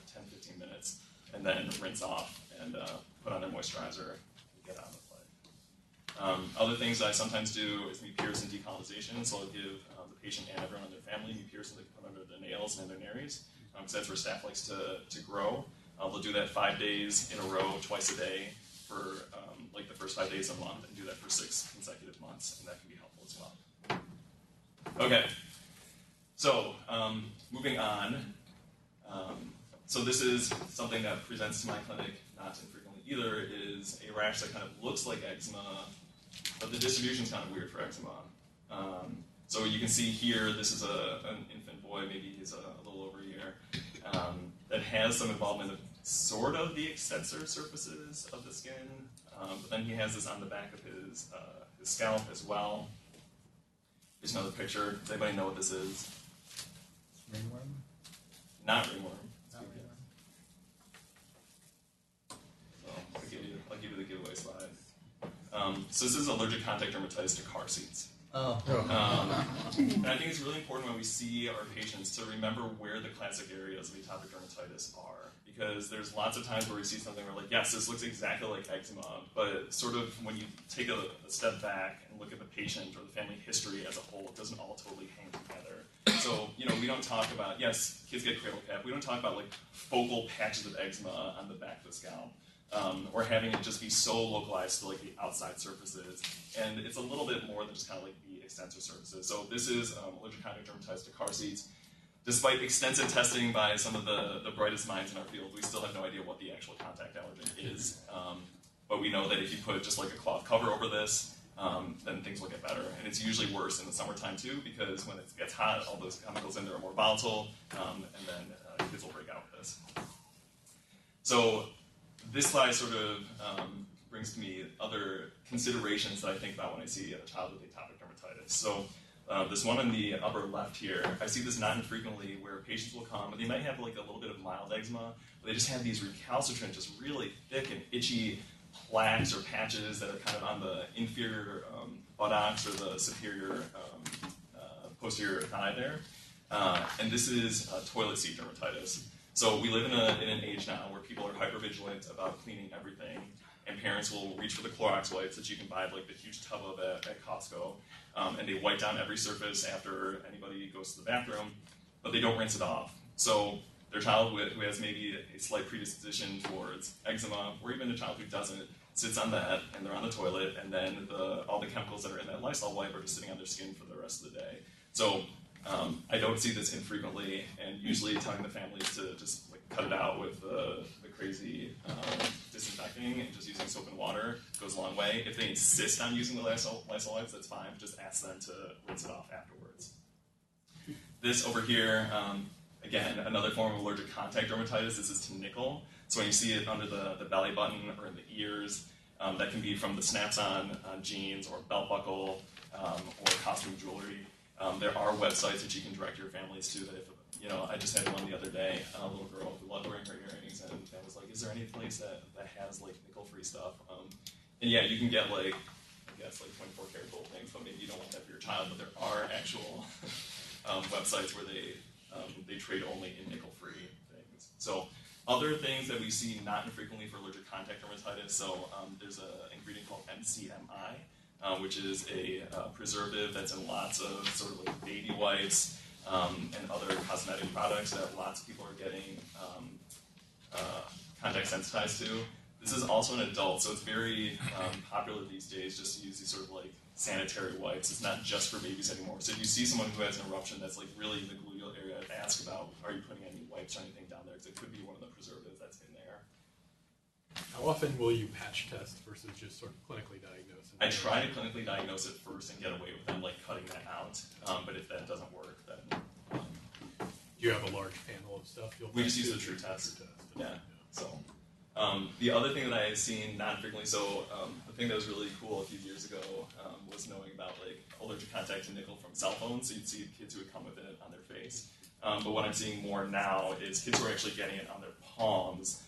[SPEAKER 4] 10-15 minutes, and then rinse off and put on their moisturizer and get on with life. Other things I sometimes do is mucuricin decolonization, so I'll give the patient and everyone in their family mucuricin they can put under their nails and their nares, because that's where staph likes to grow. They'll do that 5 days in a row, twice a day, for like the first 5 days a month, and do that for 6 consecutive months, and that can be helpful as well. Okay, so moving on. So this is something that presents to my clinic not infrequently either, is a rash that kind of looks like eczema, but the distribution is kind of weird for eczema. So you can see here, this is an infant boy, maybe he's a little over a year, that has some involvement of sort of the extensor surfaces of the skin, but then he has this on the back of his scalp as well. Here's another picture. Does anybody know what this is?
[SPEAKER 1] Ringworm?
[SPEAKER 4] Not ringworm. I'll give you the giveaway slide. So this is allergic contact dermatitis to car seats.
[SPEAKER 2] Oh.
[SPEAKER 4] And I think it's really important when we see our patients to remember where the classic areas of atopic dermatitis are. Because there's lots of times where we see something where we're like, yes, this looks exactly like eczema, but sort of when you take a step back and look at the patient or the family history as a whole, it doesn't all totally hang together. So, we don't talk about, yes, kids get cradle cap, we don't talk about like focal patches of eczema on the back of the scalp. Or having it just be so localized to like the outside surfaces. And it's a little bit more than just kind of like the extensor surfaces. So this is allergic contact dermatitis to car seats. Despite extensive testing by some of the brightest minds in our field, we still have no idea what the actual contact allergen is. But we know that if you put just like a cloth cover over this, then things will get better. And it's usually worse in the summertime too, because when it gets hot, all those chemicals in there are more volatile, and then kids will break out with this. So this slide sort of brings to me other considerations that I think about when I see a child with atopic dermatitis. So this one on the upper left here, I see this not infrequently where patients will come, and they might have like a little bit of mild eczema, but they just have these recalcitrant, just really thick and itchy plaques or patches that are kind of on the inferior buttocks or the superior posterior thigh there. And this is toilet seat dermatitis. So we live in an age now where people are hypervigilant about cleaning everything, and parents will reach for the Clorox wipes that you can buy like the huge tub of at Costco, and they wipe down every surface after anybody goes to the bathroom, but they don't rinse it off. So their child who has maybe a slight predisposition towards eczema, or even a child who doesn't, sits on that, and they're on the toilet, and then all the chemicals that are in that Lysol wipe are just sitting on their skin for the rest of the day. So I don't see this infrequently, and usually telling the families to just like cut it out with the crazy disinfecting and just using soap and water goes a long way. If they insist on using the Lysol wipes, that's fine. Just ask them to rinse it off afterwards. This over here, again, another form of allergic contact dermatitis. This is to nickel. So when you see it under the belly button or in the ears, that can be from the snaps on jeans or belt buckle or costume jewelry. There are websites that you can direct your families to. That if I just had one the other day, a little girl who loved wearing her earrings, and I was like, "Is there any place that has like nickel-free stuff?" And yeah, you can get like, I guess like 24 karat gold things, but maybe you don't want that for your child. But there are actual websites where they trade only in nickel-free things. So other things that we see not infrequently for allergic contact dermatitis. So there's an ingredient called MCMI. Which is a preservative that's in lots of sort of like baby wipes and other cosmetic products that lots of people are getting contact sensitized to. This is also an adult, so it's very popular these days just to use these sort of like sanitary wipes. It's not just for babies anymore. So if you see someone who has an eruption that's like really in the gluteal area, ask about, are you putting any wipes or anything down there, because it could be one of the preservatives that's in there.
[SPEAKER 5] How often will you patch test versus just sort of clinically diagnose?
[SPEAKER 4] I try to clinically diagnose it first and get away with them, like cutting that out. But if that doesn't work, then
[SPEAKER 5] do you have a large panel of stuff?
[SPEAKER 4] We just use the true test. Yeah. So the other thing that I had seen not frequently, so the thing that was really cool a few years ago was knowing about like allergic contact to nickel from cell phones. So you'd see kids who would come with it on their face. But what I'm seeing more now is kids who are actually getting it on their palms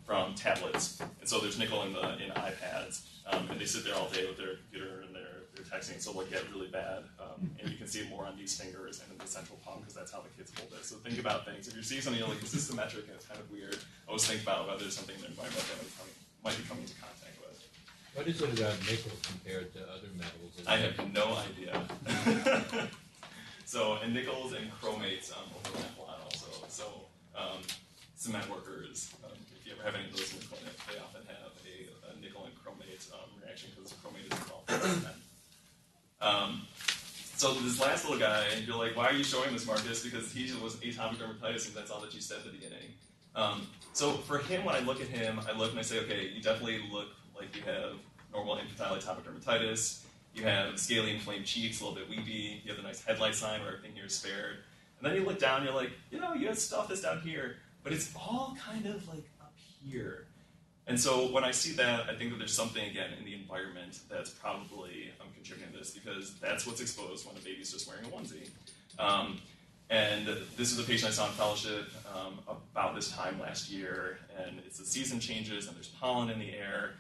[SPEAKER 4] from tablets. And so there's nickel in iPads, and they sit there all day with their computer and they're texting, so it'll get really bad. And you can see it more on these fingers and in the central palm because that's how the kids hold it. So think about things. If you're seeing something like this is symmetric and it's kind of weird, always think about whether there's something in the environment that might be coming into contact with.
[SPEAKER 3] What is it about nickel compared to other metals?
[SPEAKER 4] I have no idea. So, and nickels and chromates overlap a lot also. So, cement workers, if you ever have any of those in your clinic, they often have a nickel and chromate reaction because chromate is involved in cement. So this last little guy, you're like, why are you showing this, Markus? Because he was atopic dermatitis, and that's all that you said at the beginning. So for him, when I look at him, I look and I say, okay, you definitely look like you have normal infantile atopic dermatitis. You have scaly inflamed cheeks, a little bit weepy. You have a nice headlight sign where everything here is spared. And then you look down, and you're like, you have stuff that's down here, but it's all kind of like up here. And so when I see that, I think that there's something, again, in the environment that's probably contributing to this, because that's what's exposed when a baby's just wearing a onesie. And this is a patient I saw in fellowship about this time last year, and it's the season changes, and there's pollen in the air.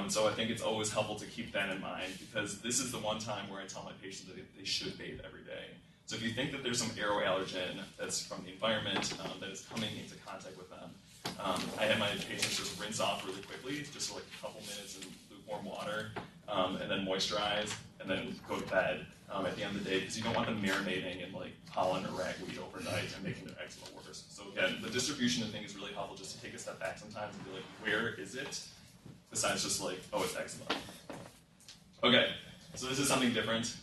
[SPEAKER 4] So I think it's always helpful to keep that in mind, because this is the one time where I tell my patients that they should bathe every day. So if you think that there's some aeroallergen that's from the environment that is coming into contact with them, I have my patients just rinse off really quickly, just for like a couple minutes in lukewarm water, and then moisturize, and then go to bed at the end of the day, because you don't want them marinating in like pollen or ragweed overnight and making their eczema worse. So again, the distribution thing is really helpful, just to take a step back sometimes and be like, where is it? Besides just like, oh, it's eczema. Okay, so this is something different.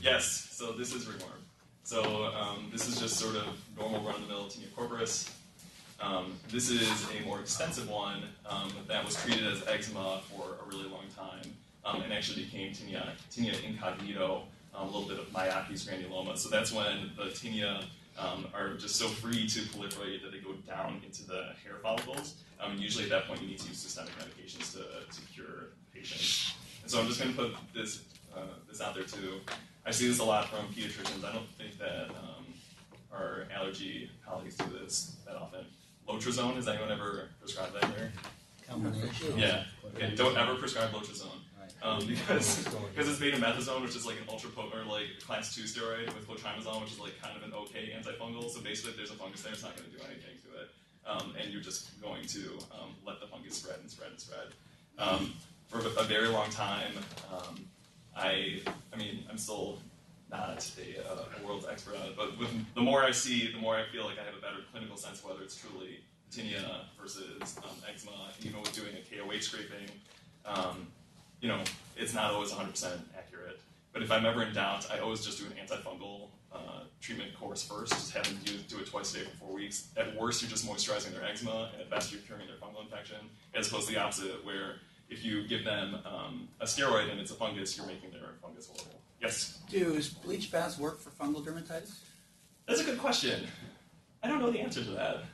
[SPEAKER 4] Yes, so this is ringworm. So this is just sort of normal run-of-the-mill Tinea corporis. This is a more extensive one that was treated as eczema for a really long time, and actually became tinea incognito, a little bit of Myake's granuloma. So that's when the tinea are just so free to proliferate that they go down into the hair follicles. And usually at that point you need to use systemic medications to cure patients. And so I'm just going to put this out there too. I see this a lot from pediatricians. I don't think that our allergy colleagues do this that often. Lotrazone, has anyone ever prescribed that here?
[SPEAKER 2] Combination.
[SPEAKER 4] Yeah. Okay, don't ever prescribe Lotrazone. Because it's betamethasone, which is like an ultra potent, or like a class 2 steroid, with clotrimazole, which is like kind of an okay antifungal. So basically, if there's a fungus there, it's not going to do anything to it, and you're just going to let the fungus spread and spread and spread. For a very long time, I'm still not a world's expert on it, but the more I see, the more I feel like I have a better clinical sense of whether it's truly tinea versus eczema. And even with doing a KOH scraping, it's not always 100% accurate. But if I'm ever in doubt, I always just do an antifungal treatment course first. Just have them do it twice a day for 4 weeks. At worst, you're just moisturizing their eczema, and at best, you're curing their fungal infection, as opposed to the opposite, where if you give them a steroid and it's a fungus, you're making their fungus horrible. Yes?
[SPEAKER 2] Does bleach baths work for fungal dermatitis?
[SPEAKER 4] That's a good question. I don't know the answer to that.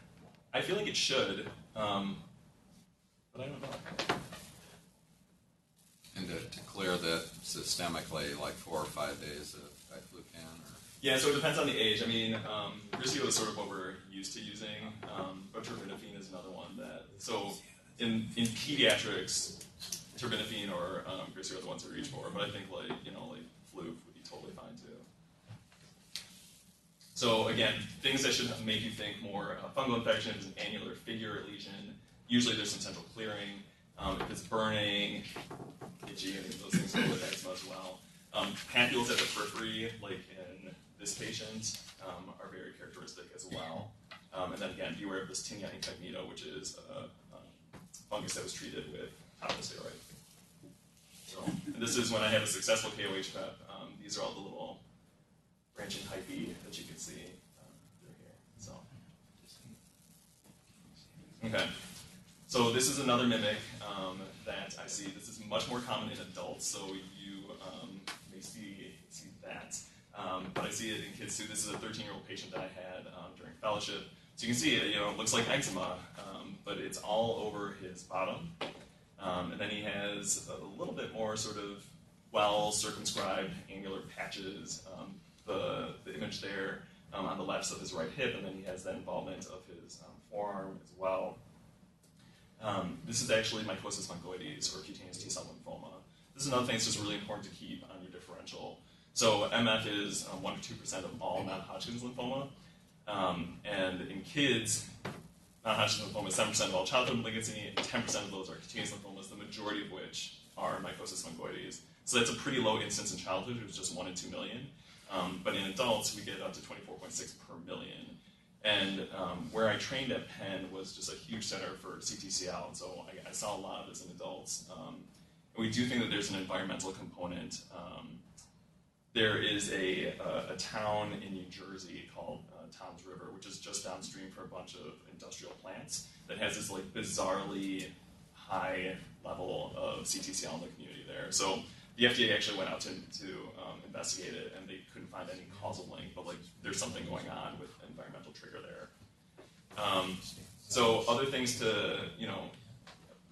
[SPEAKER 4] I feel like it should, but I don't know.
[SPEAKER 9] And to clear that systemically, like 4 or 5 days of diflucan? Or?
[SPEAKER 4] Yeah, so it depends on the age. I mean, Grisio is sort of what we're used to using, but terbinafine is another one that... So in pediatrics, terbinafine or Grisio are the ones that we reach for, but I think like flu would be totally fine too. So again, things that should make you think more fungal infection is an annular figure lesion. Usually there's some central clearing. If it's burning, itchy, and those things go with eczema as well. Papules at the periphery, like in this patient, are very characteristic as well. And then again, beware of this Tinea incognito, which is a fungus that was treated with topical steroid. So, and this is when I have a successful KOH prep. These are all the little branching hyphae that you can see through here. So, okay. So this is another mimic that I see. This is much more common in adults, so you may see that. But I see it in kids too. This is a 13-year-old patient that I had during fellowship. So you can see it, it looks like eczema, but it's all over his bottom. And then he has a little bit more sort of well-circumscribed angular patches. The image there on the left of his right hip, and then he has that involvement of his forearm as well. This is actually mycosis fungoides, or cutaneous T-cell lymphoma. This is another thing that's just really important to keep on your differential. So MF is 1 to 2% of all non-Hodgkin's lymphoma. And in kids, non-Hodgkin's lymphoma is 7% of all childhood malignancy, and 10% of those are cutaneous lymphomas, the majority of which are mycosis fungoides. So that's a pretty low incidence in childhood. It was just 1 in 2 million. But in adults, we get up to 24.6 per million. And where I trained at Penn was just a huge center for CTCL, and so I saw a lot of this in adults. And we do think that there's an environmental component. There is a town in New Jersey called Toms River, which is just downstream from a bunch of industrial plants, that has this like bizarrely high level of CTCL in the community there. So the FDA actually went out to investigate it, and they couldn't find any causal link, but like there's something going on with environmental trigger there. So other things to,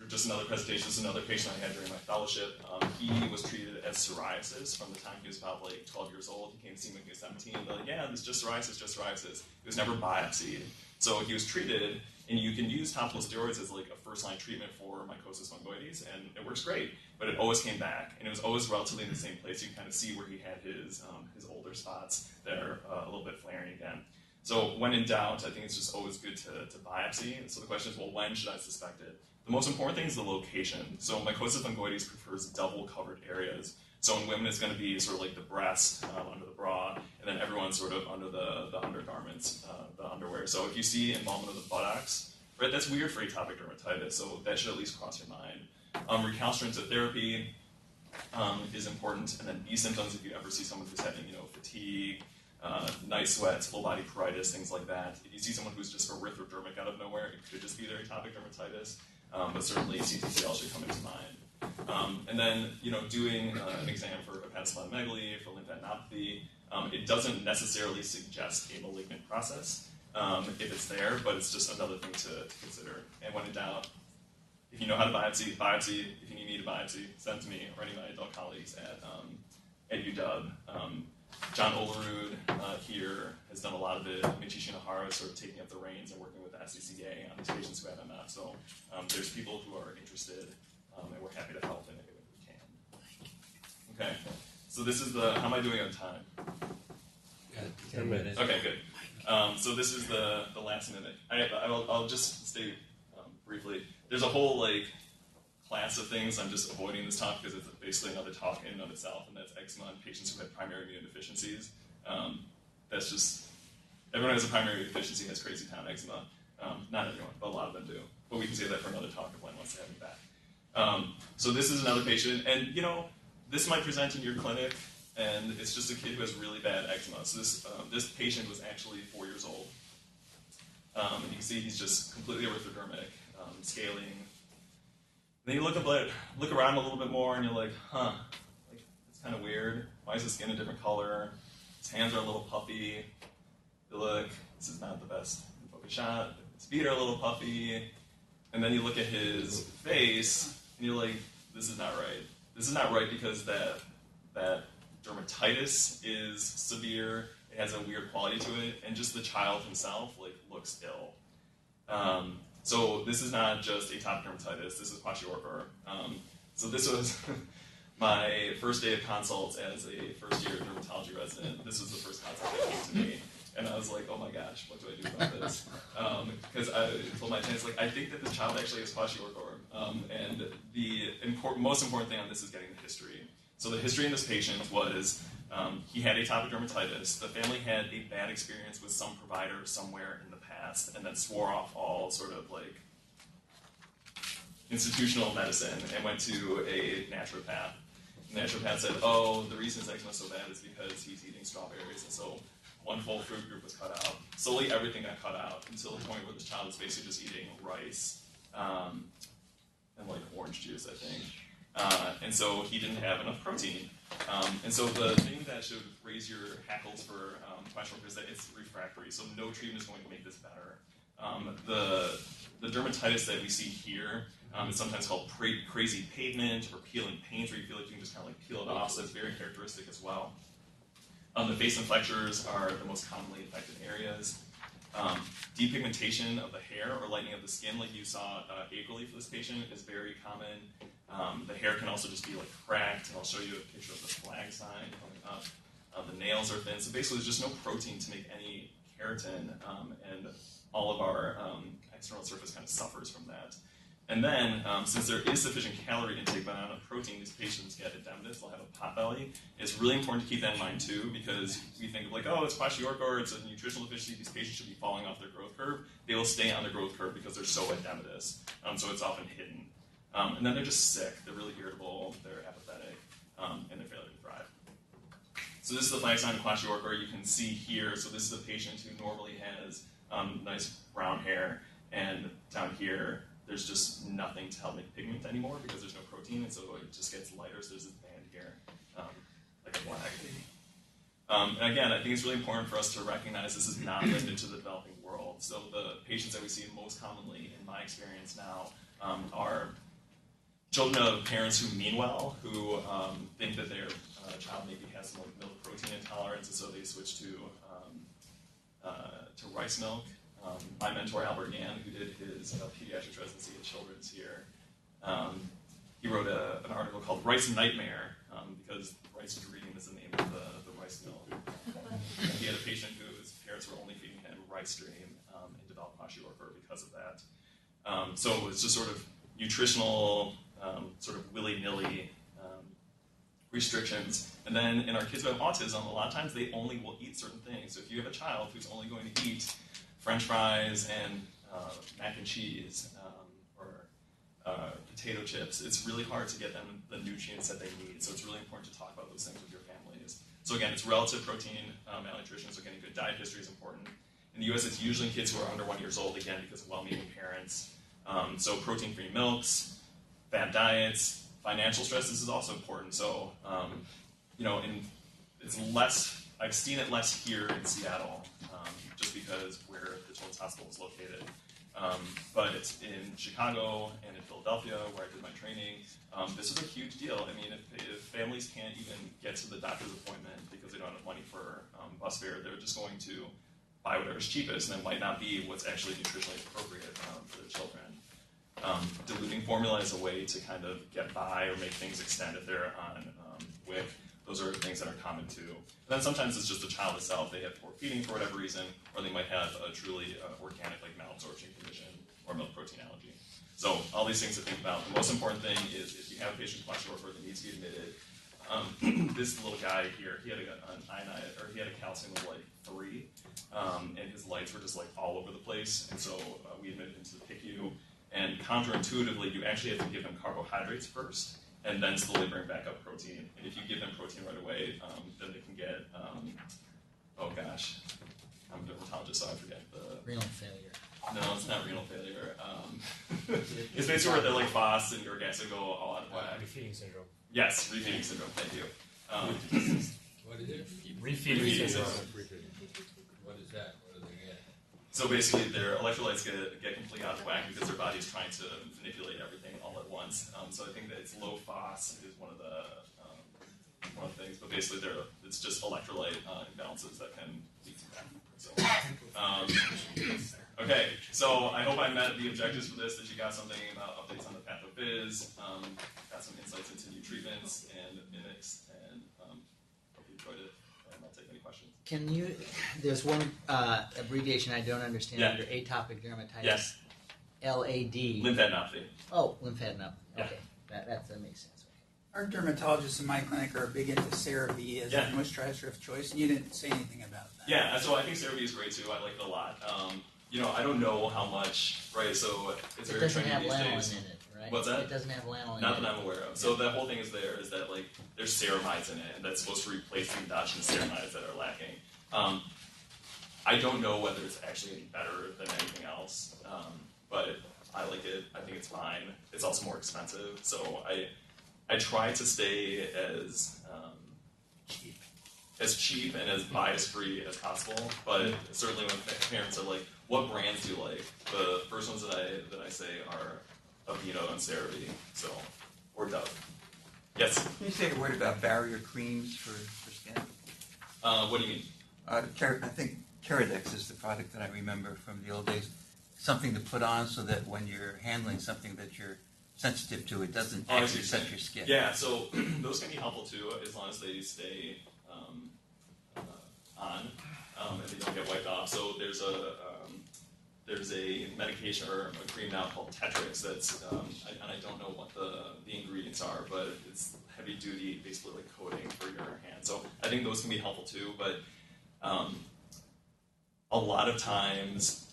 [SPEAKER 4] just another presentation. This is another patient I had during my fellowship. He was treated as psoriasis from the time he was about like 12 years old. He came to see me when he was 17. They're like, yeah, this is just psoriasis, just psoriasis. He was never biopsied. So he was treated, and you can use topical steroids as like a first-line treatment for mycosis fungoides, and it works great. But it always came back, and it was always relatively in the same place. You can kind of see where he had his older spots that are a little bit flaring again. So when in doubt, I think it's just always good to biopsy. And so the question is, well, when should I suspect it? The most important thing is the location. So mycosis fungoides prefers double-covered areas. So in women, it's going to be sort of like the breast under the bra, and then everyone's sort of under the undergarments, the underwear. So if you see involvement of the buttocks, right, that's weird for atopic dermatitis, so that should at least cross your mind. Recalcitrance of therapy is important, and then B symptoms if you ever see someone who's having, fatigue, night sweats, full body pruritus, things like that. If you see someone who's just erythrodermic out of nowhere, it could just be their atopic dermatitis, but certainly CTCL should come into mind. And then, doing an exam for hepatosplenomegaly, for lymphadenopathy, it doesn't necessarily suggest a malignant process if it's there, but it's just another thing to consider. And when in doubt, if you know how to biopsy. If you need me to biopsy, send to me or any of my adult colleagues at UW. John Olerud here has done a lot of it. Michi Shinohara is sort of taking up the reins and working with the SCCA on these patients who have MF. So there's people who are interested, and we're happy to help in any way we can. Okay, so this is how am I doing on time?
[SPEAKER 8] Got 10 minutes.
[SPEAKER 4] Okay, good. So this is the last minute. I'll just state briefly. There's a whole class of things. I'm just avoiding this talk because it's basically another talk in and of itself, and that's eczema in patients who have primary immunodeficiencies. That's just, everyone who has a primary immunodeficiency has crazy town eczema. Not everyone, but a lot of them do. But we can save that for another talk if one wants to have me back. So this is another patient, and this might present in your clinic, and it's just a kid who has really bad eczema. So this patient was actually 4 years old. And you can see he's just completely erythrodermic, scaling. Then you look around a little bit more, and you're like, it's kind of weird. Why is his skin a different color? His hands are a little puffy. You look, this is not the best focus shot. His feet are a little puffy. And then you look at his face, and you're like, this is not right. This is not right because that dermatitis is severe. It has a weird quality to it, and just the child himself looks ill. So this is not just atopic dermatitis. This is kwashiorkor. So this was my first day of consults as a first-year dermatology resident. This was the first consult that came to me, and I was like, oh my gosh, what do I do about this? Because I told my attendants, I think that this child actually has kwashiorkor. And the most important thing on this is getting the history. So the history in this patient was he had atopic dermatitis. The family had a bad experience with some provider somewhere in the past, and then swore off all sort of institutional medicine and went to a naturopath. The naturopath said, oh, the reason his eczema is so bad is because he's eating strawberries, and so one full fruit group was cut out. Slowly everything got cut out until the point where this child was basically just eating rice and orange juice, I think. And so he didn't have enough protein. And so the thing that should raise your hackles for kwashiorkor is that it's refractory, so no treatment is going to make this better. The dermatitis that we see here is sometimes called crazy pavement or peeling paint, where you feel like you can just kind of peel it off, so that's very characteristic as well. The face and flexures are the most commonly affected areas. Depigmentation of the hair or lightening of the skin, like you saw acrally for this patient, is very common. The hair can also just be cracked, and I'll show you a picture of the flag sign coming up. The nails are thin, so basically there's just no protein to make any keratin, and all of our external surface kind of suffers from that. And then, since there is sufficient calorie intake but not enough protein, these patients get edematous, they'll have a pot belly. It's really important to keep that in mind too, because we think of oh, it's kwashiorkor, it's a nutritional deficiency, these patients should be falling off their growth curve. They will stay on their growth curve because they're so edematous, so it's often hidden. And then they're just sick, they're really irritable, they're apathetic, and they're failing to thrive. So this is the flag sign of kwashiorkor. You can see here, so this is a patient who normally has nice brown hair, and down here, there's just nothing to help make pigment anymore because there's no protein, and so it just gets lighter, so there's this band here, like a flag. And again, I think it's really important for us to recognize this is not limited to the developing world. So the patients that we see most commonly, in my experience now, are children of parents who mean well, who think that their child maybe has some milk protein intolerance, and so they switch to rice milk. My mentor, Albert Yan, who did his pediatrics residency at Children's here, he wrote an article called Rice Nightmare, because rice dream is the name of the rice mill. He had a patient whose parents were only feeding him rice dream and developed kwashiorkor because of that. So it's just sort of nutritional, sort of willy-nilly restrictions. And then in our kids who have autism, a lot of times they only will eat certain things. So if you have a child who's only going to eat French fries and mac and cheese or potato chips, it's really hard to get them the nutrients that they need. So it's really important to talk about those things with your families. So again, it's relative protein malnutrition, so getting good diet history is important. In the US, it's usually in kids who are under 1 year old, again, because of well-meaning parents. So protein-free milks, fat diets, financial stress, this is also important. So, it's less, I've seen it less here in Seattle, just because where the Children's Hospital is located. But it's in Chicago and in Philadelphia, where I did my training, this is a huge deal. I mean, if families can't even get to the doctor's appointment because they don't have money for bus fare, they're just going to buy whatever's cheapest, and it might not be what's actually nutritionally appropriate for their children. Diluting formula is a way to kind of get by or make things extend if they're on WIC. Those are things that are common too. And then sometimes it's just the child itself. They have poor feeding for whatever reason, or they might have a truly organic, like malabsorption condition or milk protein allergy. So all these things to think about. The most important thing is if you have a patient with kwashiorkor that needs to be admitted. This little guy here, he had he had a calcium of like 3, and his lights were just like all over the place. And so we admitted him to the PICU. And counterintuitively, you actually have to give him carbohydrates first, and then slowly bring back up protein. And if you give them protein right away, then they can get, oh gosh, I'm a dermatologist, so I forget the...
[SPEAKER 10] Renal failure.
[SPEAKER 4] No, it's not renal failure. It's basically where they're like FOS and uric acid go all out of whack.
[SPEAKER 8] Refeeding syndrome.
[SPEAKER 4] Yes, refeeding syndrome, thank you.
[SPEAKER 3] What is it?
[SPEAKER 8] Refeeding syndrome.
[SPEAKER 3] What is that? What do they get?
[SPEAKER 4] So basically, their electrolytes get completely out of whack because their body is trying to manipulate everything all at once. So I think that it's low FOS is one of the things, but basically it's just electrolyte imbalances that can lead to that. So, okay, so I hope I met the objectives for this, that you got something about updates on the pathophys, got some insights into new treatments and mimics, and hope you enjoyed it, and I'll take any questions.
[SPEAKER 10] Can you, there's one abbreviation I don't understand under atopic dermatitis.
[SPEAKER 4] Yes.
[SPEAKER 10] LAD.
[SPEAKER 4] Lymphadenopathy.
[SPEAKER 10] Oh, lymphadenopathy.
[SPEAKER 4] Yeah.
[SPEAKER 10] Okay, that makes sense.
[SPEAKER 2] Our dermatologists in my clinic are big into CeraVe as a moisturizer of choice, and you didn't say anything about that.
[SPEAKER 4] Yeah, so I think CeraVe is great too. I like it a lot. I don't know how much, right? So it's very trendy these days.
[SPEAKER 10] It doesn't have lanolin in it, right?
[SPEAKER 4] What's that?
[SPEAKER 10] It doesn't have lanolin
[SPEAKER 4] Not
[SPEAKER 10] in
[SPEAKER 4] that
[SPEAKER 10] it.
[SPEAKER 4] I'm aware of. So the whole thing is that like there's ceramides in it, and that's supposed to replace the endogenous ceramides that are lacking. I don't know whether it's actually any better than anything else, but I like it. I think it's fine. It's also more expensive, so I try to stay as cheap and as bias-free as possible. But certainly when parents are like, "What brands do you like?" The first ones that I say are Aveeno and CeraVe, so or Dove. Yes.
[SPEAKER 11] Can you say a word about barrier creams for skin?
[SPEAKER 4] What do you mean?
[SPEAKER 11] I think Curadex is the product that I remember from the old days. Something to put on so that when you're handling something that you're sensitive to, it doesn't actually set your skin.
[SPEAKER 4] Yeah, so those can be helpful too, as long as they stay on and they don't get wiped off. So there's a medication or a cream now called Tetrix that's, and I don't know what the ingredients are, but it's heavy duty, basically like coating for your hand. So I think those can be helpful too, but a lot of times,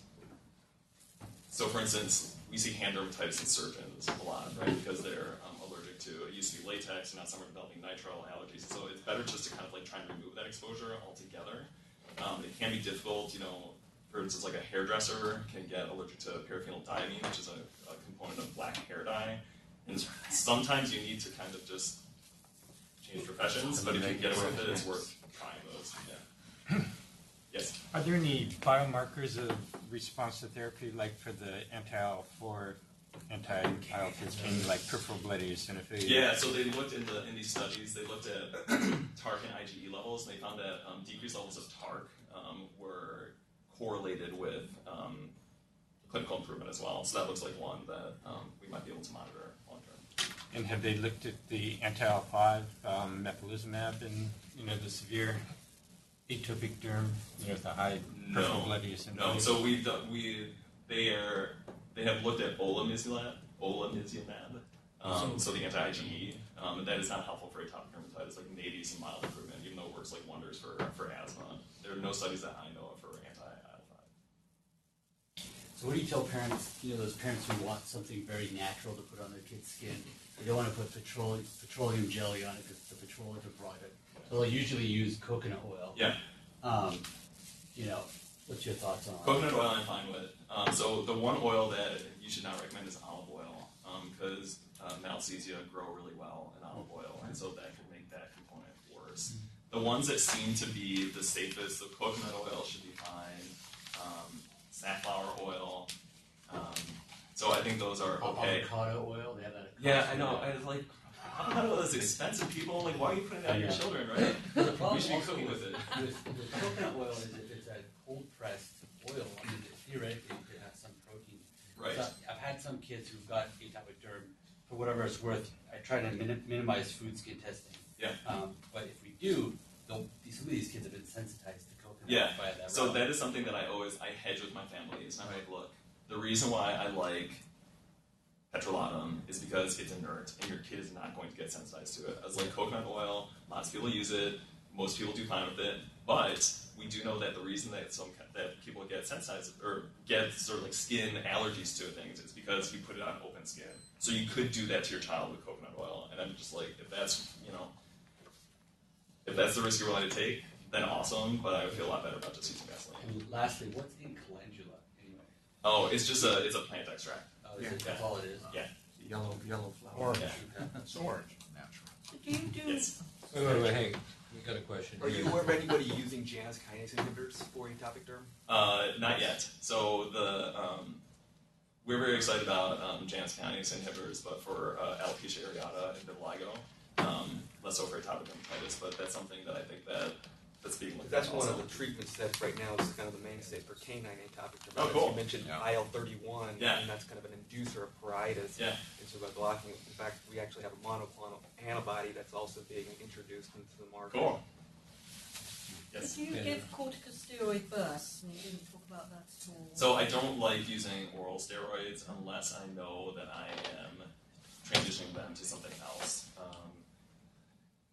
[SPEAKER 4] so for instance, we see hand dermatitis in surgeons a lot, right? Because they're allergic to, it used to be latex, and now some are developing nitrile allergies. So it's better just to kind of like try and remove that exposure altogether. It can be difficult, for instance, like a hairdresser can get allergic to paraphenyldiamine, which is a component of black hair dye. And sometimes you need to kind of just change professions, but if you can get away with it, it's worth trying those. Yeah. Yes?
[SPEAKER 12] Are there any biomarkers of response to therapy, like for the anti-IL-4, anti-IL-15, like peripheral blood eosinophilia?
[SPEAKER 4] Yeah, so they looked in these studies, they looked at TARC and IgE levels, and they found that decreased levels of TARC were correlated with clinical improvement as well. So that looks like one that we might be able to monitor long term.
[SPEAKER 12] And have they looked at the anti-IL-5, mepolizumab, and the severe atopic derm, with the high peripheral blood eosinophilia?
[SPEAKER 4] No, so they have looked at olamizumab, so the anti-IgE, and that is not helpful for atopic dermatitis. Like maybe some mild improvement, even though it works like wonders for asthma. There are no studies that I know of for anti-IL-5.
[SPEAKER 8] So what do you tell parents, those parents who want something very natural to put on their kid's skin? They don't want to put petroleum jelly on it because the petroleum are product. So they'll usually use coconut oil.
[SPEAKER 4] Yeah.
[SPEAKER 8] What's your thoughts on
[SPEAKER 4] Coconut oil I'm fine with. So the one oil that you should not recommend is olive oil, because malassezia grow really well in olive oil, and so that could make that component worse. The ones that seem to be the safest, the coconut oil should be fine, safflower oil, think those are okay.
[SPEAKER 8] Avocado oil, they have that.
[SPEAKER 4] Yeah, I know. I was like, avocado oil is expensive, people. Like, why are you putting that on your children, right?
[SPEAKER 8] The problem
[SPEAKER 4] We should be
[SPEAKER 8] also
[SPEAKER 4] cooking with it.
[SPEAKER 8] With coconut oil is if it's a cold pressed oil, I mean, theoretically it could have some protein.
[SPEAKER 4] Right.
[SPEAKER 8] So I've had some kids who've got atopic derm. For whatever it's worth, I try to minimize food skin testing.
[SPEAKER 4] Yeah.
[SPEAKER 8] But if we do, some of these kids have been sensitized to coconut.
[SPEAKER 4] Yeah.
[SPEAKER 8] By that
[SPEAKER 4] So
[SPEAKER 8] route.
[SPEAKER 4] that is something that I hedge with my family. Is I'm like, look, the reason why I like petrolatum is because it's inert, and your kid is not going to get sensitized to it. I was like, coconut oil, lots of people use it, most people do fine with it, but we do know that the reason that that people get sensitized or get sort of like skin allergies to things is because you put it on open skin. So you could do that to your child with coconut oil, and I'm just like, if that's the risk you're willing to take, then awesome. But I would feel a lot better about just using Vaseline.
[SPEAKER 8] And lastly, what's in calendula anyway?
[SPEAKER 4] Oh, it's just it's a plant extract.
[SPEAKER 8] Oh, that's all it is.
[SPEAKER 4] Yeah.
[SPEAKER 11] Yellow flower.
[SPEAKER 1] Orange.
[SPEAKER 4] Yeah.
[SPEAKER 1] It's orange.
[SPEAKER 6] So do you do?
[SPEAKER 4] Yes.
[SPEAKER 3] Wait, hang. We got a question.
[SPEAKER 7] Are you aware of anybody using Janus kinase inhibitors for atopic derm?
[SPEAKER 4] Not yet. So we're very excited about Janus kinase inhibitors, but for alopecia areata and vitiligo, less so for atopic dermatitis. But that's something that I think that's being looked at.
[SPEAKER 7] That's one
[SPEAKER 4] also.
[SPEAKER 7] of the treatments that right now is kind of the mainstay for canine atopic dermatitis.
[SPEAKER 4] Oh, cool.
[SPEAKER 7] You mentioned IL-31,
[SPEAKER 4] Yeah.
[SPEAKER 7] and that's kind of an inducer of pruritus.
[SPEAKER 4] Yeah.
[SPEAKER 7] And so by blocking it, in fact, we actually have a monoclonal antibody that's also being introduced into the market.
[SPEAKER 4] Cool. Yes.
[SPEAKER 6] Do you give corticosteroid bursts? And you didn't talk about that at all.
[SPEAKER 4] So I don't like using oral steroids unless I know that I am transitioning them to something else.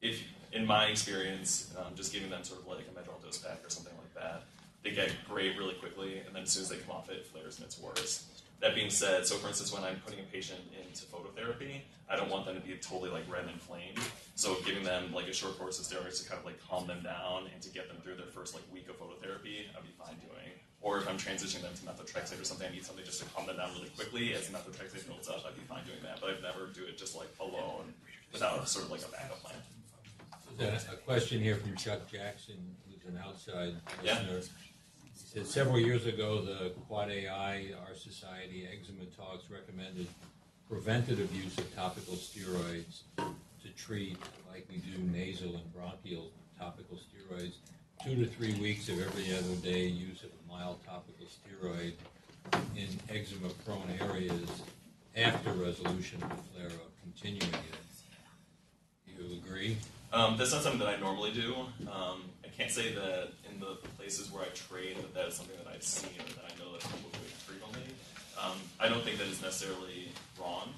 [SPEAKER 4] If, in my experience, just giving them sort of like a Medrol dose pack or something like that, they get great really quickly, and then as soon as they come off it, it flares and it's worse. That being said, so for instance, when I'm putting a patient into phototherapy, I don't want them to be totally like red and inflamed. So giving them like a short course of steroids to kind of like calm them down and to get them through their first like week of phototherapy, I'd be fine doing. Or if I'm transitioning them to methotrexate or something, I need something just to calm them down really quickly. As the methotrexate builds up, I'd be fine doing that. But I'd never do it just like alone without sort of like a backup plan.
[SPEAKER 3] A question here from Chuck Jackson, who's an outside
[SPEAKER 4] Yeah.
[SPEAKER 3] listener. He said, several years ago, the Quad AI, our society, Eczema Talks, recommended preventative use of topical steroids to treat, like we do nasal and bronchial topical steroids, 2 to 3 weeks of every other day use of a mild topical steroid in eczema-prone areas after resolution of the flare-up, continuing it. Do you agree?
[SPEAKER 4] That's not something that I normally do. I can't say that in the places where I trade that is something that I've seen or that I know that people do it frequently. I don't think that it's necessarily wrong,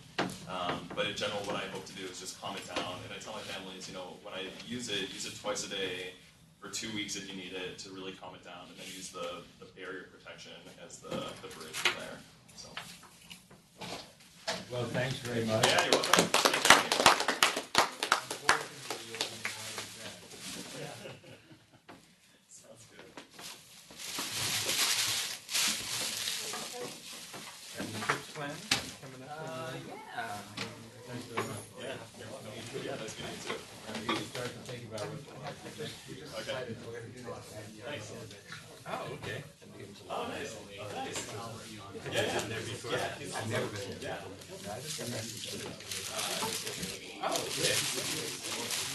[SPEAKER 4] but in general what I hope to do is just calm it down, and I tell my families, when I use it twice a day for 2 weeks if you need it to really calm it down, and then use the barrier protection as the bridge from there. So.
[SPEAKER 3] Well, thanks very much.
[SPEAKER 4] Yeah, you're welcome. Sounds good.
[SPEAKER 11] Trips plan coming up?
[SPEAKER 4] Yeah, that's good too.
[SPEAKER 3] We can start to think about what next year.
[SPEAKER 4] Okay.
[SPEAKER 3] Thanks.
[SPEAKER 11] Oh, okay.
[SPEAKER 4] Oh, nice. Nice.
[SPEAKER 11] Yeah, I've never been there.
[SPEAKER 12] Oh, okay.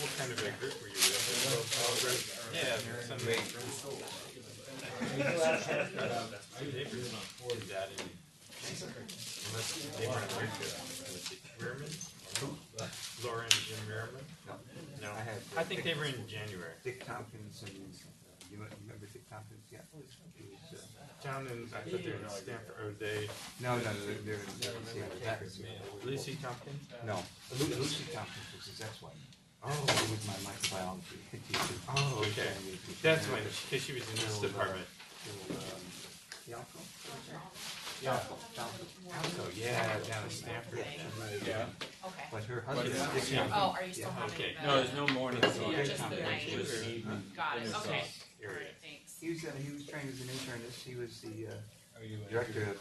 [SPEAKER 12] What kind of a group were you with? Yeah, some great. Is that in? Unless they weren't very good. Merriman? Laura and Jim Merriman? No. I think they were in January.
[SPEAKER 11] Dick Tompkins and, you remember Dick Tompkins? Yeah.
[SPEAKER 12] Down in, I thought they were in Stanford, or they,
[SPEAKER 11] No, they're in
[SPEAKER 12] Lucy Tompkins?
[SPEAKER 11] No, Lucy Tompkins was his ex-wife.
[SPEAKER 12] Oh.
[SPEAKER 11] She was my microbiology teacher.
[SPEAKER 12] Oh, okay. That's when, because she was in this department.
[SPEAKER 11] Yalco?
[SPEAKER 12] Yeah.
[SPEAKER 11] Yalco,
[SPEAKER 12] Yeah, down in Stanford. Yeah.
[SPEAKER 6] Okay.
[SPEAKER 11] But her husband is Dick
[SPEAKER 12] Yeah.
[SPEAKER 11] Tompkins.
[SPEAKER 6] Oh, are you still having
[SPEAKER 12] Okay.
[SPEAKER 6] the?
[SPEAKER 3] No, there's no morning.
[SPEAKER 6] So just the night.
[SPEAKER 3] Just evening.
[SPEAKER 6] Got it.
[SPEAKER 3] dinner
[SPEAKER 6] Okay.
[SPEAKER 3] sauce.
[SPEAKER 6] All right. Thanks.
[SPEAKER 11] He was trained as an internist. He was the
[SPEAKER 3] Are you
[SPEAKER 11] director of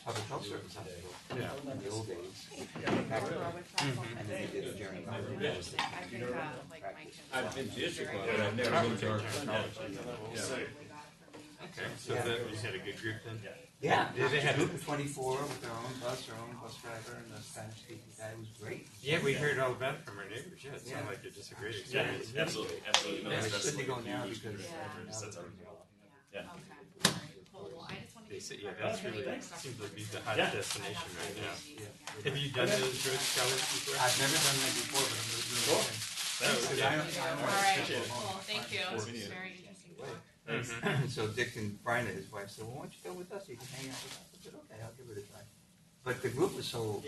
[SPEAKER 11] public health service hospital
[SPEAKER 12] Yeah.
[SPEAKER 11] in the old days. And then he did the Jeremy
[SPEAKER 6] I think like my kids.
[SPEAKER 3] I've been to Chicago, but I've never been to our college.
[SPEAKER 12] Okay, so that you had a good group then?
[SPEAKER 11] Yeah,
[SPEAKER 12] Did they have
[SPEAKER 11] group of 24 with their own bus driver, and the Spanish-speaking guy was great.
[SPEAKER 12] Yeah, we heard all about it from our neighbors. Yeah, it sounded like just a great experience.
[SPEAKER 4] Yeah, absolutely, absolutely.
[SPEAKER 11] Yeah, it's good to go now because
[SPEAKER 4] That's everything. Yeah.
[SPEAKER 12] They say, yeah, that's really seems to be the hot destination right now. Have you done those road scholars before?
[SPEAKER 11] I've never done that before, but I'm going to do it again.
[SPEAKER 6] All right, cool, thank you. Very interesting.
[SPEAKER 11] So Dick and Brian, his wife, said, well, why don't you go with us? You can hang out with us. I said, okay, I'll give it a try. But the group was so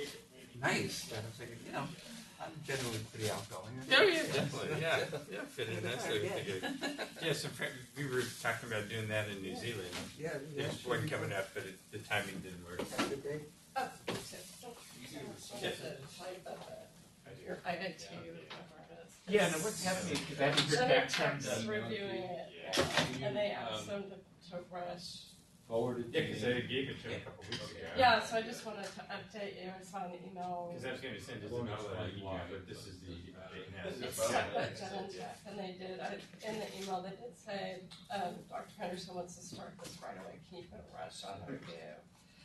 [SPEAKER 11] nice that I was thinking, I'm generally pretty outgoing.
[SPEAKER 12] Oh yeah, definitely. Yeah, fit in nicely. Yeah, we were talking about doing that in New Zealand.
[SPEAKER 11] Yeah,
[SPEAKER 12] There's one coming up, but the timing didn't work.
[SPEAKER 11] Have a good day.
[SPEAKER 6] I did too.
[SPEAKER 3] Yeah, now what's happening, because I haven't heard back from them.
[SPEAKER 6] Reviewing it, and they asked them to rush.
[SPEAKER 3] Forwarded.
[SPEAKER 12] Yeah, because I gave it to him a couple weeks ago.
[SPEAKER 6] Yeah, so I just wanted to update you. I saw an email.
[SPEAKER 12] Because I was going to send Isabella an email, but this is the
[SPEAKER 6] It's Pathogenesis, and they did, in the email, they did say, Dr. Henderson wants to start this right away. Can you put a rush on the review?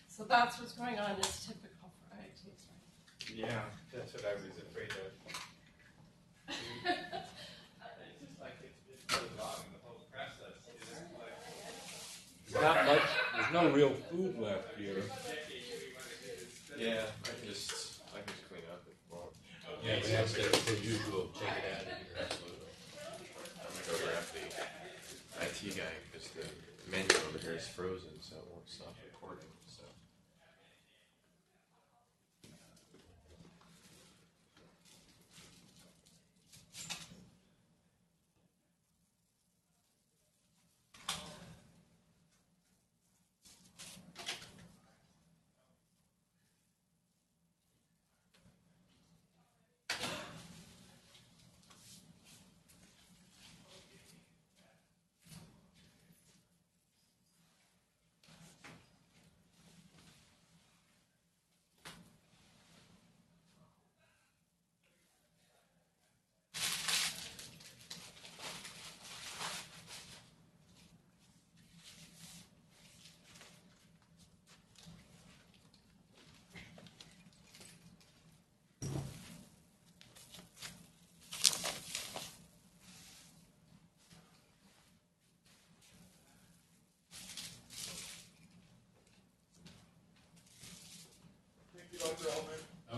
[SPEAKER 6] So that's what's going on. It's typical for ITs.
[SPEAKER 12] Yeah, that's what I was afraid of.
[SPEAKER 3] There's not much, there's no real food left here.
[SPEAKER 5] Yeah, I can just clean up if you want.
[SPEAKER 3] Yeah, but that's the usual, take it out of here, absolutely.
[SPEAKER 5] I'm gonna go grab the IT guy because the menu over here is frozen, so it won't stop recording. So.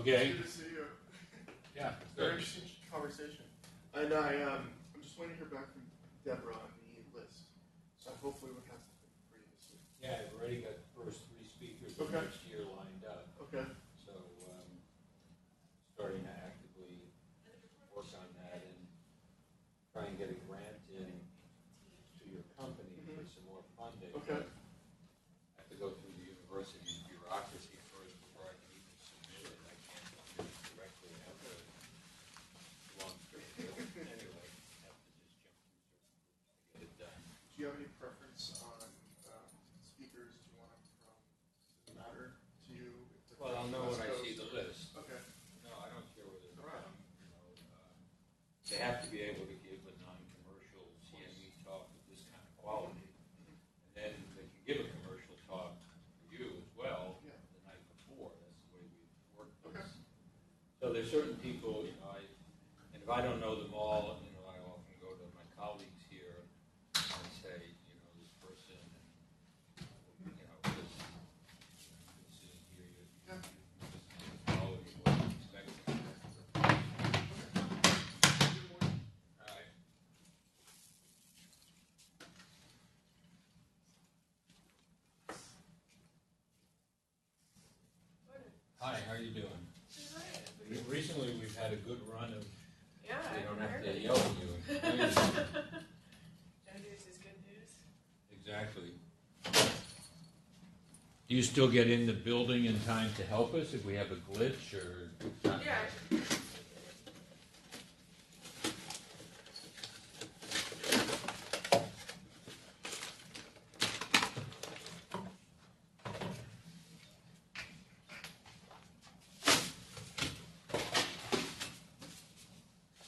[SPEAKER 3] Okay.
[SPEAKER 13] Good to see you.
[SPEAKER 3] Yeah.
[SPEAKER 13] Very interesting conversation. And I'm just waiting to hear back from Deborah on the list. So hopefully we'll have something for you this week.
[SPEAKER 3] Yeah, I've already got the first 3 speakers for
[SPEAKER 13] Okay.
[SPEAKER 3] next year lined up.
[SPEAKER 13] Okay.
[SPEAKER 3] So, starting to actively work on that and try and get a grant in to your company for some more funding.
[SPEAKER 13] Okay.
[SPEAKER 3] I have to go through the university bureaucracy first before I can even submit it. I can't do it directly after long story. Anyway, I have to just jump through certain groups to get it done.
[SPEAKER 13] Do you have any preference on speakers? Do you want them from, does it matter to you?
[SPEAKER 3] Well, I'll know when I see the list.
[SPEAKER 13] Okay.
[SPEAKER 3] No, I don't care whether they're from, they have to be able to give a non-commercial CME talk of this kind of quality. And then they can give a commercial talk for you as well the night before. That's the way we work this. So there's certain people, and if I don't know them all, I often go to my colleagues here and say, this person, this is here, quality, what you expect. All right. Hi, how are you doing? Recently, we've had a good run of, we don't have to yell at you.
[SPEAKER 6] No news is good news.
[SPEAKER 3] Exactly. Do you still get in the building in time to help us if we have a glitch, or?